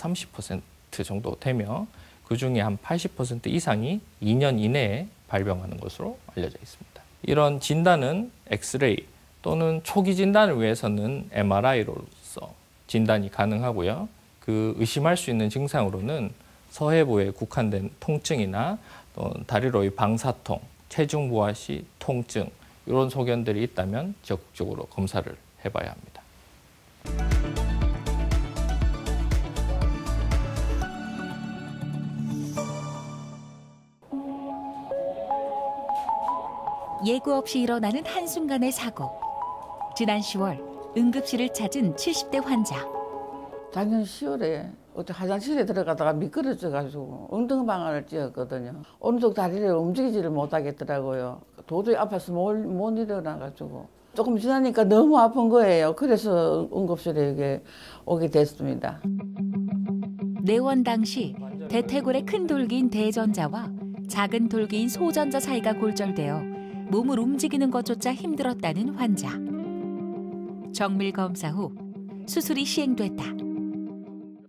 30% 정도 되며 그중에 한 80% 이상이 2년 이내에 발병하는 것으로 알려져 있습니다. 이런 진단은 엑스레이 또는 초기 진단을 위해서는 MRI로서 진단이 가능하고요. 그 의심할 수 있는 증상으로는 서해부에 국한된 통증이나 또 다리로의 방사통, 체중 부하 시 통증 이런 소견들이 있다면 적극적으로 검사를 해봐야 합니다. 예고 없이 일어나는 한순간의 사고. 지난 10월 응급실을 찾은 70대 환자. 작년 10월에 어디 화장실에 들어가다가 미끄러져가지고 엉덩방아를 찧었거든요. 오른쪽 다리를 움직이지를 못하겠더라고요. 도저히 아파서 못 일어나가지고 조금 지나니까 너무 아픈 거예요. 그래서 응급실에 오게 됐습니다. 내원 당시 대퇴골의 큰 돌기인 대전자와 작은 돌기인 소전자 사이가 골절되어 몸을 움직이는 것조차 힘들었다는 환자. 정밀 검사 후 수술이 시행됐다.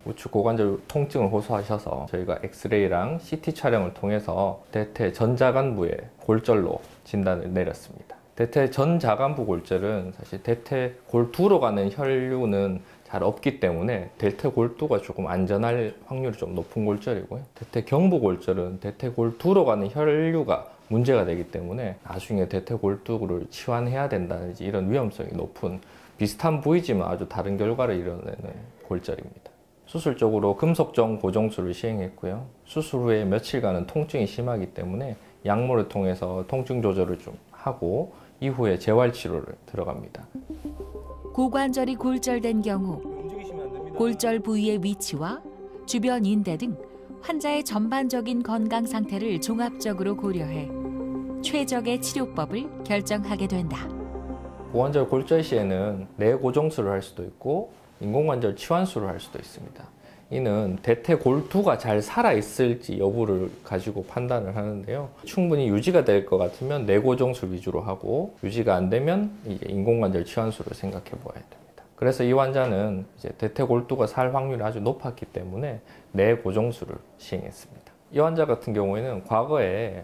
우측 고관절 통증을 호소하셔서 저희가 엑스레이랑 CT 촬영을 통해서 대퇴 전자간부의 골절로 진단을 내렸습니다. 대퇴 전자간부 골절은 사실 대퇴 골두로 가는 혈류는 잘 없기 때문에 대퇴 골두가 조금 안전할 확률이 좀 높은 골절이고요. 대퇴 경부 골절은 대퇴 골두로 가는 혈류가 문제가 되기 때문에 나중에 대퇴 골두를 치환해야 된다든지 이런 위험성이 높은 비슷한 부위지만 아주 다른 결과를 이뤄내는 골절입니다. 수술적으로 금속정 고정술을 시행했고요. 수술 후에 며칠간은 통증이 심하기 때문에 약물을 통해서 통증 조절을 좀 하고 이후에 재활치료를 들어갑니다. 고관절이 골절된 경우 골절 부위의 위치와 주변 인대 등 환자의 전반적인 건강 상태를 종합적으로 고려해 최적의 치료법을 결정하게 된다. 고관절 골절 시에는 내고정술을 할 수도 있고 인공관절 치환술을 할 수도 있습니다. 이는 대퇴 골두가 잘 살아있을지 여부를 가지고 판단을 하는데요. 충분히 유지가 될 것 같으면 내고정술 위주로 하고 유지가 안 되면 이제 인공관절 치환술을 생각해 보아야 됩니다. 그래서 이 환자는 이제 대퇴 골두가 살 확률이 아주 높았기 때문에 내고정술을 시행했습니다. 이 환자 같은 경우에는 과거에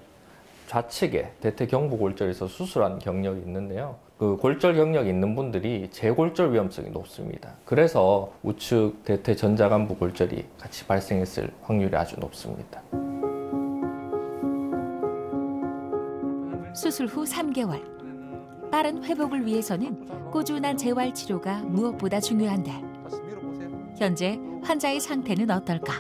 좌측에 대퇴 경부 골절에서 수술한 경력이 있는데요. 그 골절 경력이 있는 분들이 재골절 위험성이 높습니다. 그래서 우측 대퇴 전자간부 골절이 같이 발생했을 확률이 아주 높습니다. 수술 후 3개월. 빠른 회복을 위해서는 꾸준한 재활 치료가 무엇보다 중요한데 현재 환자의 상태는 어떨까?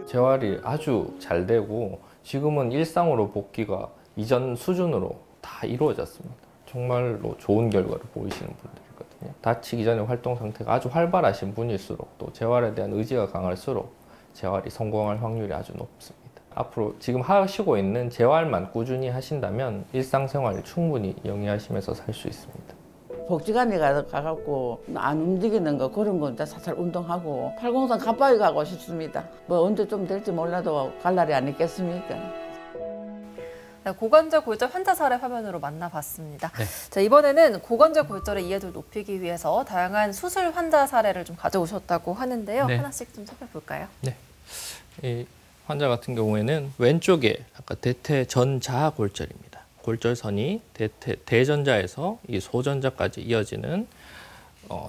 재활이 아주 잘 되고 지금은 일상으로 복귀가 이전 수준으로 다 이루어졌습니다. 정말로 좋은 결과를 보이시는 분들이거든요. 다치기 전에 활동 상태가 아주 활발하신 분일수록 또 재활에 대한 의지가 강할수록 재활이 성공할 확률이 아주 높습니다. 앞으로 지금 하시고 있는 재활만 꾸준히 하신다면 일상생활을 충분히 영위하시면서 살 수 있습니다. 복지관에 가갖고 안 움직이는 거 그런 거 살살 운동하고 팔공산 가빠이 가고 싶습니다. 뭐 언제 좀 될지 몰라도 갈 날이 아니겠습니까? 네, 고관절 골절 환자 사례 화면으로 만나봤습니다. 네. 자, 이번에는 고관절 골절의 이해도를 높이기 위해서 다양한 수술 환자 사례를 좀 가져오셨다고 하는데요. 네. 하나씩 좀 살펴볼까요? 네. 이 환자 같은 경우에는 왼쪽에 아까 대퇴 전자 골절입니다. 골절선이 대전자에서 이 소전자까지 이어지는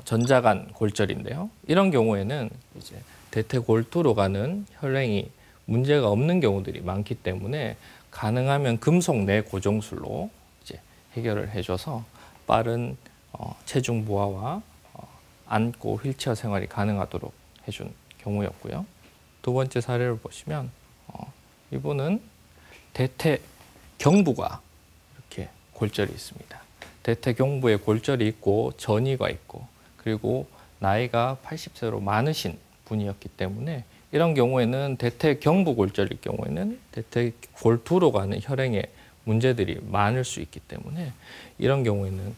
전자간 골절인데요. 이런 경우에는 이제 대퇴 골두로 가는 혈행이 문제가 없는 경우들이 많기 때문에 가능하면 금속 내 고정술로 이제 해결을 해줘서 빠른 체중 부하와 앉고 휠체어 생활이 가능하도록 해준 경우였고요. 두 번째 사례를 보시면 이분은 대퇴 경부가 이렇게 골절이 있습니다. 대퇴 경부에 골절이 있고 전이가 있고 그리고 나이가 80세로 많으신 분이었기 때문에 이런 경우에는 대퇴 경부 골절일 경우에는 대퇴 골두로 가는 혈행에 문제들이 많을 수 있기 때문에 이런 경우에는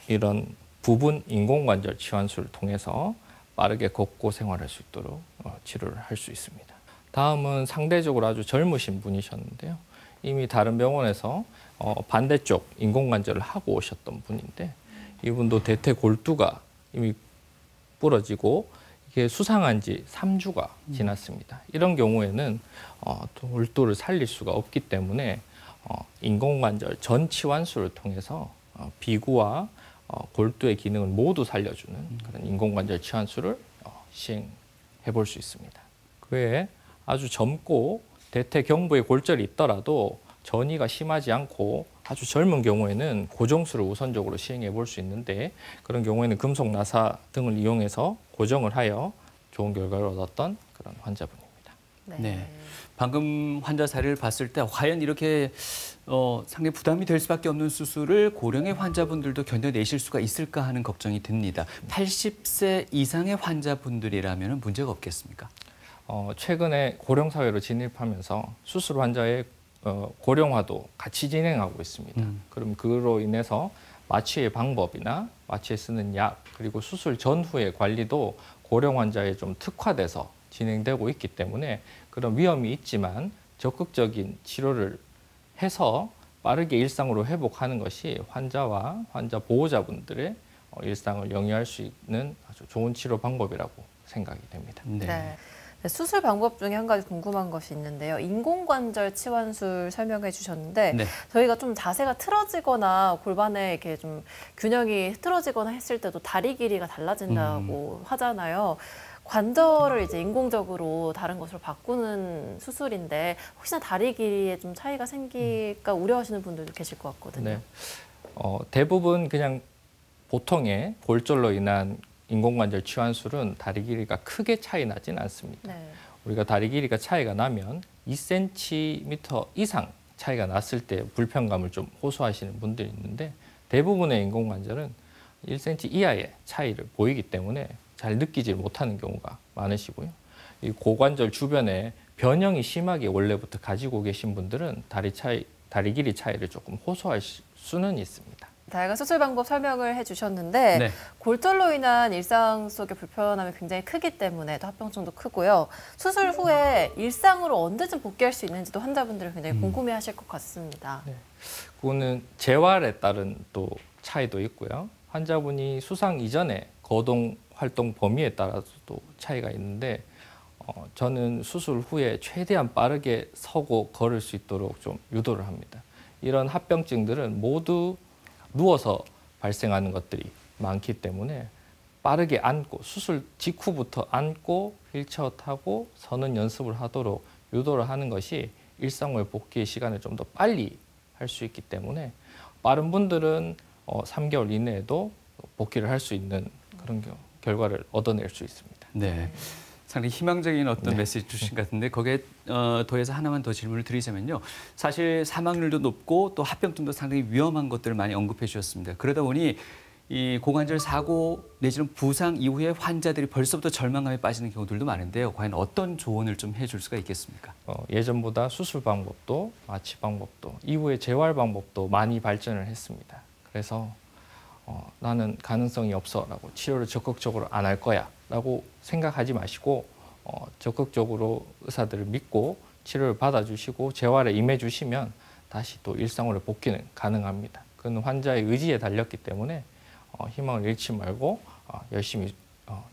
이런 부분 인공관절 치환술을 통해서 빠르게 걷고 생활할 수 있도록 치료를 할 수 있습니다. 다음은 상대적으로 아주 젊으신 분이셨는데요. 이미 다른 병원에서 반대쪽 인공관절을 하고 오셨던 분인데 이분도 대퇴 골두가 이미 부러지고 이게 수상한 지 3주가 지났습니다. 이런 경우에는 골두를 살릴 수가 없기 때문에 인공관절 전치환술을 통해서 비구와 골두의 기능을 모두 살려주는 그런 인공관절 치환술을 시행해 볼 수 있습니다. 그 외에 아주 젊고 대퇴 경부에 골절이 있더라도 전이가 심하지 않고 아주 젊은 경우에는 고정술을 우선적으로 시행해 볼 수 있는데 그런 경우에는 금속 나사 등을 이용해서 고정을 하여 좋은 결과를 얻었던 그런 환자분입니다. 네. 방금 환자 사례를 봤을 때 과연 이렇게 상당히 부담이 될 수밖에 없는 수술을 고령의 환자분들도 견뎌내실 수가 있을까 하는 걱정이 듭니다. 80세 이상의 환자분들이라면 문제가 없겠습니까? 최근에 고령사회로 진입하면서 수술 환자의 고령화도 같이 진행하고 있습니다. 그럼 그로 인해서 마취의 방법이나 마취에 쓰는 약, 그리고 수술 전후의 관리도 고령 환자에 좀 특화돼서 진행되고 있기 때문에 그런 위험이 있지만 적극적인 치료를 해서 빠르게 일상으로 회복하는 것이 환자와 환자 보호자분들의 일상을 영위할 수 있는 아주 좋은 치료 방법이라고 생각이 됩니다. 네. 수술 방법 중에 한 가지 궁금한 것이 있는데요. 인공관절 치환술 설명해 주셨는데 저희가 좀 자세가 틀어지거나 골반에 이렇게 좀 균형이 흐트러지거나 했을 때도 다리 길이가 달라진다고 하잖아요. 관절을 이제 인공적으로 다른 것으로 바꾸는 수술인데 혹시나 다리 길이에 좀 차이가 생길까 우려하시는 분들도 계실 것 같거든요. 네. 대부분 그냥 보통의 골절로 인한 인공관절 치환술은 다리 길이가 크게 차이 나진 않습니다. 우리가 다리 길이가 차이가 나면 2cm 이상 차이가 났을 때 불편감을 좀 호소하시는 분들이 있는데 대부분의 인공관절은 1cm 이하의 차이를 보이기 때문에 잘 느끼지 못하는 경우가 많으시고요. 이 고관절 주변에 변형이 심하게 원래부터 가지고 계신 분들은 다리 길이 차이를 조금 호소할 수는 있습니다. 다양한 수술 방법 설명을 해주셨는데 골절로 인한 일상 속의 불편함이 굉장히 크기 때문에 또 합병증도 크고요. 수술 후에 일상으로 언제쯤 복귀할 수 있는지도 환자분들이 굉장히 궁금해하실 것 같습니다. 그거는 재활에 따른 또 차이도 있고요. 환자분이 수상 이전에 거동 활동 범위에 따라서도 차이가 있는데 저는 수술 후에 최대한 빠르게 서고 걸을 수 있도록 좀 유도를 합니다. 이런 합병증들은 모두 누워서 발생하는 것들이 많기 때문에 빠르게 앉고 수술 직후부터 앉고 휠체어 타고 서는 연습을 하도록 유도를 하는 것이 일상의 복귀의 시간을 좀 더 빨리 할 수 있기 때문에 빠른 분들은 3개월 이내에도 복귀를 할 수 있는 그런 결과를 얻어낼 수 있습니다. 네. 상당히 희망적인 어떤 메시지 주신 것 같은데 거기에 더해서 하나만 더 질문을 드리자면요. 사실 사망률도 높고 또 합병증도 상당히 위험한 것들을 많이 언급해 주셨습니다. 그러다 보니 이 고관절 사고 내지는 부상 이후에 환자들이 벌써부터 절망감에 빠지는 경우들도 많은데요. 과연 어떤 조언을 좀 해줄 수가 있겠습니까? 예전보다 수술 방법도 마취 방법도 이후에 재활 방법도 많이 발전을 했습니다. 그래서 나는 가능성이 없어라고 치료를 적극적으로 안 할 거야라고 생각하지 마시고 적극적으로 의사들을 믿고 치료를 받아주시고 재활에 임해주시면 다시 또 일상으로 복귀는 가능합니다. 그건 환자의 의지에 달렸기 때문에 희망을 잃지 말고 열심히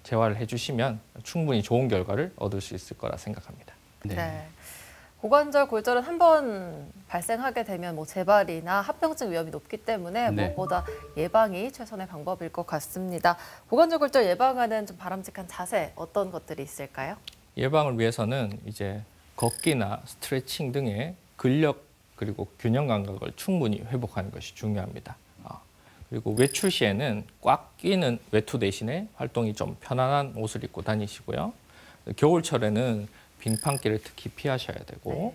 재활을 해주시면 충분히 좋은 결과를 얻을 수 있을 거라 생각합니다. 네. 고관절 골절은 한 번 발생하게 되면 뭐 재발이나 합병증 위험이 높기 때문에 무엇보다 예방이 최선의 방법일 것 같습니다. 고관절 골절 예방하는 좀 바람직한 자세 어떤 것들이 있을까요? 예방을 위해서는 이제 걷기나 스트레칭 등의 근력 그리고 균형 감각을 충분히 회복하는 것이 중요합니다. 그리고 외출 시에는 꽉 끼는 외투 대신에 활동이 좀 편안한 옷을 입고 다니시고요. 겨울철에는 빙판길을 특히 피하셔야 되고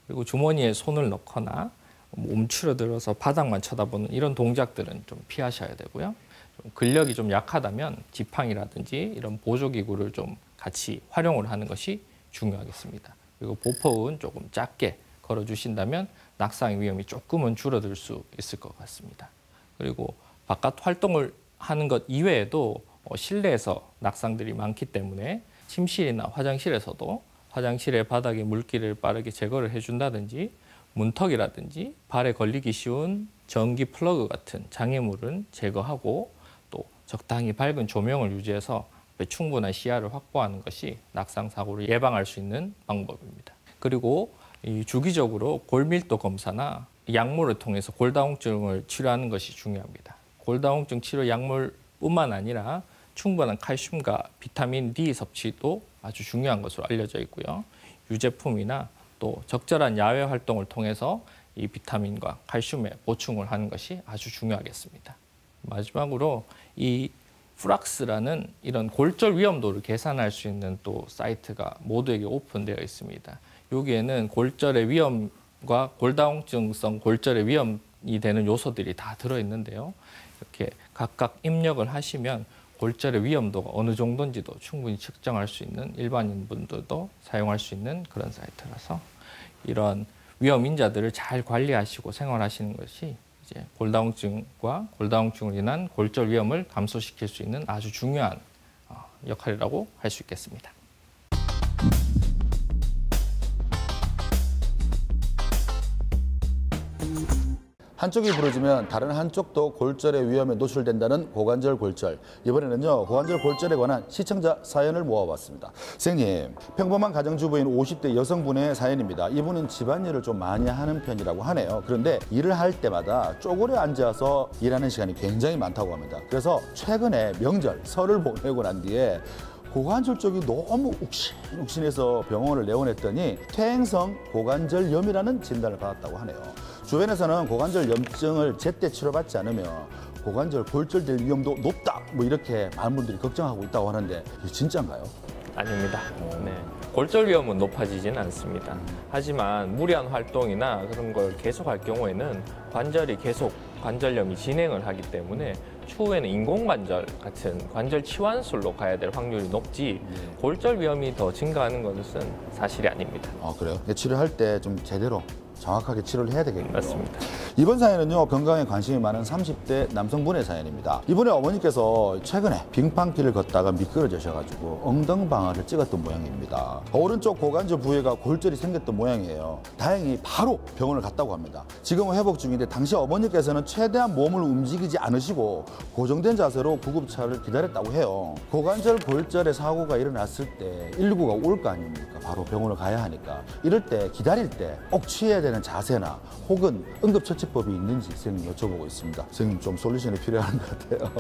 그리고 주머니에 손을 넣거나 움츠러들어서 바닥만 쳐다보는 이런 동작들은 좀 피하셔야 되고요. 좀 근력이 좀 약하다면 지팡이라든지 이런 보조기구를 좀 같이 활용을 하는 것이 중요하겠습니다. 그리고 보폭은 조금 작게 걸어주신다면 낙상 위험이 조금은 줄어들 수 있을 것 같습니다. 그리고 바깥 활동을 하는 것 이외에도 실내에서 낙상들이 많기 때문에 침실이나 화장실에서도 화장실의 바닥에 물기를 빠르게 제거를 해준다든지 문턱이라든지 발에 걸리기 쉬운 전기 플러그 같은 장애물은 제거하고 또 적당히 밝은 조명을 유지해서 충분한 시야를 확보하는 것이 낙상 사고를 예방할 수 있는 방법입니다. 그리고 주기적으로 골밀도 검사나 약물을 통해서 골다공증을 치료하는 것이 중요합니다. 골다공증 치료 약물뿐만 아니라 충분한 칼슘과 비타민 D 섭취도 아주 중요한 것으로 알려져 있고요. 유제품이나 또 적절한 야외 활동을 통해서 이 비타민과 칼슘의 보충을 하는 것이 아주 중요하겠습니다. 마지막으로 이 프락스라는 이런 골절 위험도를 계산할 수 있는 또 사이트가 모두에게 오픈되어 있습니다. 여기에는 골절의 위험과 골다공증성 골절의 위험이 되는 요소들이 다 들어있는데요. 이렇게 각각 입력을 하시면 골절의 위험도가 어느 정도인지도 충분히 측정할 수 있는 일반인 분들도 사용할 수 있는 그런 사이트라서 이런 위험 인자들을 잘 관리하시고 생활하시는 것이 이제 골다공증과 골다공증으로 인한 골절 위험을 감소시킬 수 있는 아주 중요한 역할이라고 할 수 있겠습니다. 한쪽이 부러지면 다른 한쪽도 골절의 위험에 노출된다는 고관절 골절. 이번에는요, 고관절 골절에 관한 시청자 사연을 모아봤습니다. 선생님, 평범한 가정주부인 50대 여성분의 사연입니다. 이분은 집안일을 좀 많이 하는 편이라고 하네요. 그런데 일을 할 때마다 쪼그려 앉아서 일하는 시간이 굉장히 많다고 합니다. 그래서 최근에 명절, 설을 보내고 난 뒤에 고관절 쪽이 너무 욱신욱신해서 병원을 내원했더니 퇴행성 고관절염이라는 진단을 받았다고 하네요. 주변에서는 고관절 염증을 제때 치료받지 않으면 고관절 골절될 위험도 높다, 뭐 이렇게 많은 분들이 걱정하고 있다고 하는데 이게 진짜인가요? 아닙니다. 네. 골절 위험은 높아지지는 않습니다. 하지만 무리한 활동이나 그런 걸 계속할 경우에는 관절이 계속 관절염이 진행을 하기 때문에 추후에는 인공관절 같은 관절 치환술로 가야 될 확률이 높지 골절 위험이 더 증가하는 것은 사실이 아닙니다. 아, 그래요? 치료할 때 좀 제대로 정확하게 치료를 해야 되겠군요. 맞습니다. 이번 사연은요, 건강에 관심이 많은 30대 남성분의 사연입니다. 이분의 어머니께서 최근에 빙판길을 걷다가 미끄러지셔가지고 엉덩방아를 찍었던 모양입니다. 오른쪽 고관절 부위가 골절이 생겼던 모양이에요. 다행히 바로 병원을 갔다고 합니다. 지금은 회복 중인데 당시 어머니께서는 최대한 몸을 움직이지 않으시고 고정된 자세로 구급차를 기다렸다고 해요. 고관절 골절의 사고가 일어났을 때 119가 올 거 아닙니까? 바로 병원을 가야 하니까. 이럴 때 기다릴 때 꼭 취해야 되는 자세나 혹은 응급처치법이 있는지 선생님 여쭤보고 있습니다. 선생님 좀 솔루션이 필요한 것 같아요.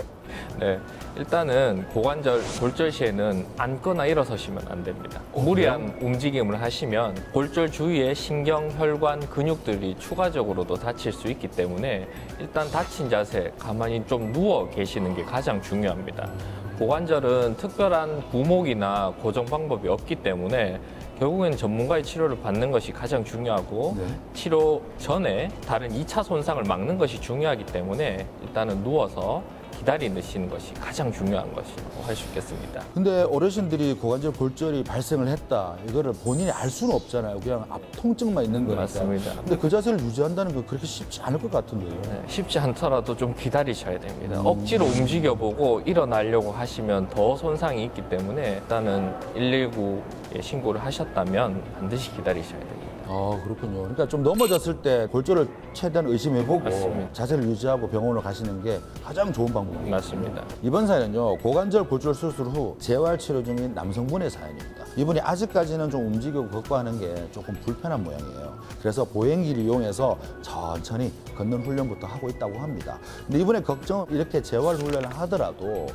네, 일단은 고관절 골절 시에는 앉거나 일어서시면 안 됩니다. 무리한 움직임을 하시면 골절 주위의 신경, 혈관, 근육들이 추가적으로도 다칠 수 있기 때문에 일단 다친 자세, 가만히 좀 누워 계시는 게 가장 중요합니다. 고관절은 특별한 부목이나 고정 방법이 없기 때문에 결국에는 전문가의 치료를 받는 것이 가장 중요하고 치료 전에 다른 2차 손상을 막는 것이 중요하기 때문에 일단은 누워서 기다리시는 것이 가장 중요한 것이라고 할 수 있겠습니다. 근데 어르신들이 고관절 골절이 발생을 했다, 이거를 본인이 알 수는 없잖아요. 그냥 앞 통증만 있는 거니까. 맞습니다. 근데 그 자세를 유지한다는 건 그렇게 쉽지 않을 것 같은데요. 네, 쉽지 않더라도 좀 기다리셔야 됩니다. 억지로 움직여보고 일어나려고 하시면 더 손상이 있기 때문에 일단은 119에 신고를 하셨다면 반드시 기다리셔야 됩니다. 아, 그렇군요. 그러니까 좀 넘어졌을 때 골절을 최대한 의심해보고 맞습니다. 자세를 유지하고 병원으로 가시는 게 가장 좋은 방법입니다. 맞습니다. 이번 사연은요, 고관절 골절 수술 후 재활 치료 중인 남성분의 사연입니다. 이분이 아직까지는 좀 움직이고 걷고 하는 게 조금 불편한 모양이에요. 그래서 보행기를 이용해서 천천히 걷는 훈련부터 하고 있다고 합니다. 근데 이분의 걱정은 이렇게 재활 훈련을 하더라도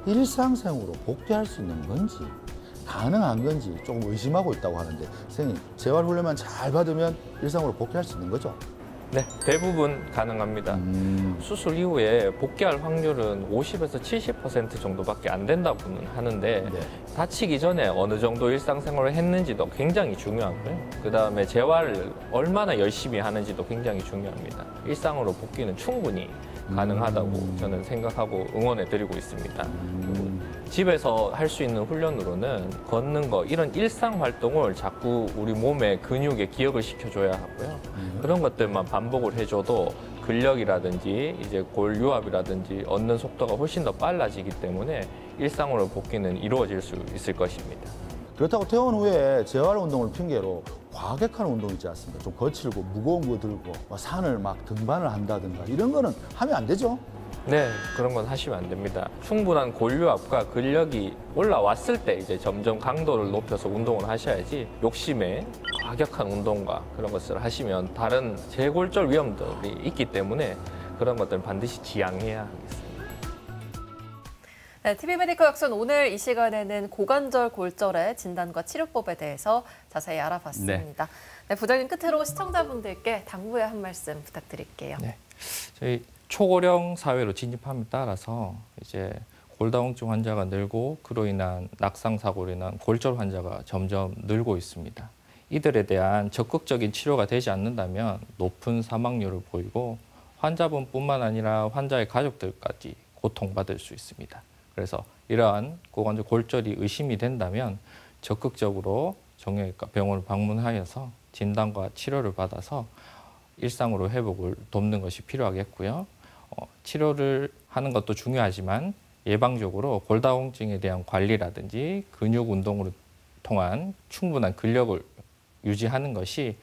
일상생활로 복귀할 수 있는 건지 가능한 건지 조금 의심하고 있다고 하는데, 선생님, 재활 훈련만 잘 받으면 일상으로 복귀할 수 있는 거죠? 네, 대부분 가능합니다. 수술 이후에 복귀할 확률은 50에서 70% 정도밖에 안 된다고는 하는데 다치기 전에 어느 정도 일상생활을 했는지도 굉장히 중요하고요. 그다음에 재활을 얼마나 열심히 하는지도 굉장히 중요합니다. 일상으로 복귀는 충분히 가능하다고 저는 생각하고 응원해드리고 있습니다. 집에서 할 수 있는 훈련으로는 걷는 거, 이런 일상 활동을 자꾸 우리 몸의 근육에 기억을 시켜줘야 하고요. 그런 것들만 반복을 해줘도 근력이라든지 이제 골 유압이라든지 얻는 속도가 훨씬 더 빨라지기 때문에 일상으로 복귀는 이루어질 수 있을 것입니다. 그렇다고 퇴원 후에 재활 운동을 핑계로 과격한 운동 있지 않습니까? 좀 거칠고 무거운 거 들고 산을 막 등반을 한다든가 이런 거는 하면 안 되죠? 네, 그런 건 하시면 안 됩니다. 충분한 골유압과 근력이 올라왔을 때 이제 점점 강도를 높여서 운동을 하셔야지 욕심에 과격한 운동과 그런 것을 하시면 다른 재골절 위험들이 있기 때문에 그런 것들은 반드시 지양해야 하겠습니다. 네, TV 메디컬 역선 오늘 이 시간에는 고관절 골절의 진단과 치료법에 대해서 자세히 알아봤습니다. 네, 부장님, 끝으로 시청자분들께 당부의 한 말씀 부탁드릴게요. 네, 저희 초고령 사회로 진입함에 따라서 이제 골다공증 환자가 늘고 그로 인한 낙상 사고로 인한 골절 환자가 점점 늘고 있습니다. 이들에 대한 적극적인 치료가 되지 않는다면 높은 사망률을 보이고 환자분뿐만 아니라 환자의 가족들까지 고통받을 수 있습니다. 그래서 이러한 고관절 골절이 의심이 된다면 적극적으로 정형외과 병원을 방문하여서 진단과 치료를 받아서 일상으로 회복을 돕는 것이 필요하겠고요. 치료를 하는 것도 중요하지만 예방적으로 골다공증에 대한 관리라든지 근육 운동으로 통한 충분한 근력을 유지하는 것이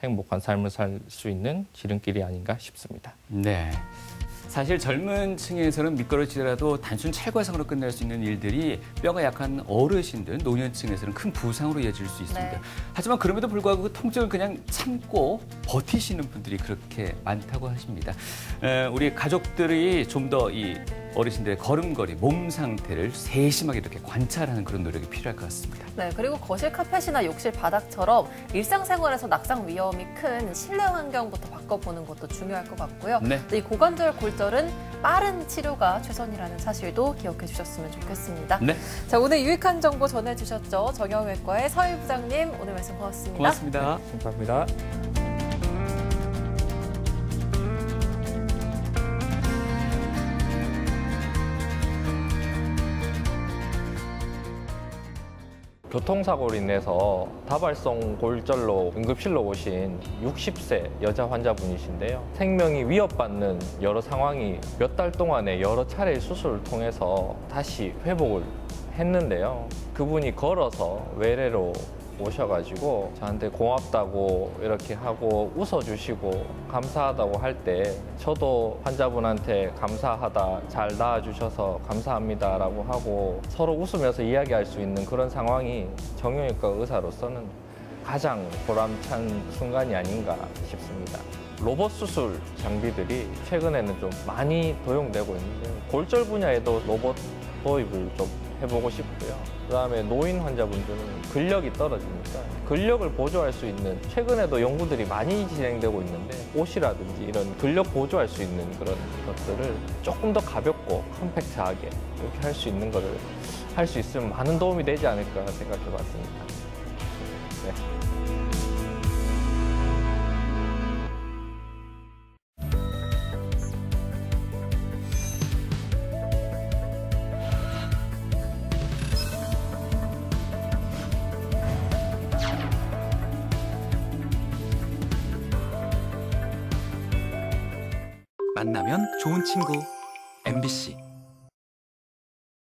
행복한 삶을 살 수 있는 지름길이 아닌가 싶습니다. 네. 사실 젊은 층에서는 미끄러지더라도 단순 찰과상으로 끝날 수 있는 일들이 뼈가 약한 어르신들, 노년층에서는 큰 부상으로 이어질 수 있습니다. 네. 하지만 그럼에도 불구하고 그 통증을 그냥 참고 버티시는 분들이 그렇게 많다고 하십니다. 우리 가족들이 좀 더 이 어르신들의 걸음걸이, 몸 상태를 세심하게 이렇게 관찰하는 그런 노력이 필요할 것 같습니다. 네, 그리고 거실 카펫이나 욕실 바닥처럼 일상생활에서 낙상 위험이 큰 실내 환경부터 바꿔보는 것도 중요할 것 같고요. 네. 이 고관절 골절은 빠른 치료가 최선이라는 사실도 기억해 주셨으면 좋겠습니다. 네. 자, 오늘 유익한 정보 전해주셨죠. 정형외과의 서희 부장님, 오늘 말씀 고맙습니다. 고맙습니다. 감사합니다. 교통사고로 인해서 다발성 골절로 응급실로 오신 60세 여자 환자분이신데요. 생명이 위협받는 여러 상황이 몇 달 동안에 여러 차례의 수술을 통해서 다시 회복을 했는데요. 그분이 걸어서 외래로 오셔가지고 저한테 고맙다고 이렇게 하고 웃어주시고 감사하다고 할 때 저도 환자분한테 감사하다, 잘 나아주셔서 감사합니다라고 하고 서로 웃으면서 이야기할 수 있는 그런 상황이 정형외과 의사로서는 가장 보람찬 순간이 아닌가 싶습니다. 로봇 수술 장비들이 최근에는 좀 많이 도용되고 있는데 골절 분야에도 로봇 도입을 좀 해보고 싶고요. 그다음에 노인 환자분들은 근력이 떨어지니까 근력을 보조할 수 있는 최근에도 연구들이 많이 진행되고 있는데 옷이라든지 이런 근력 보조할 수 있는 그런 것들을 조금 더 가볍고 컴팩트하게 이렇게 할 수 있는 거를 할 수 있으면 많은 도움이 되지 않을까 생각해 봤습니다. 네. 만나면 좋은 친구 MBC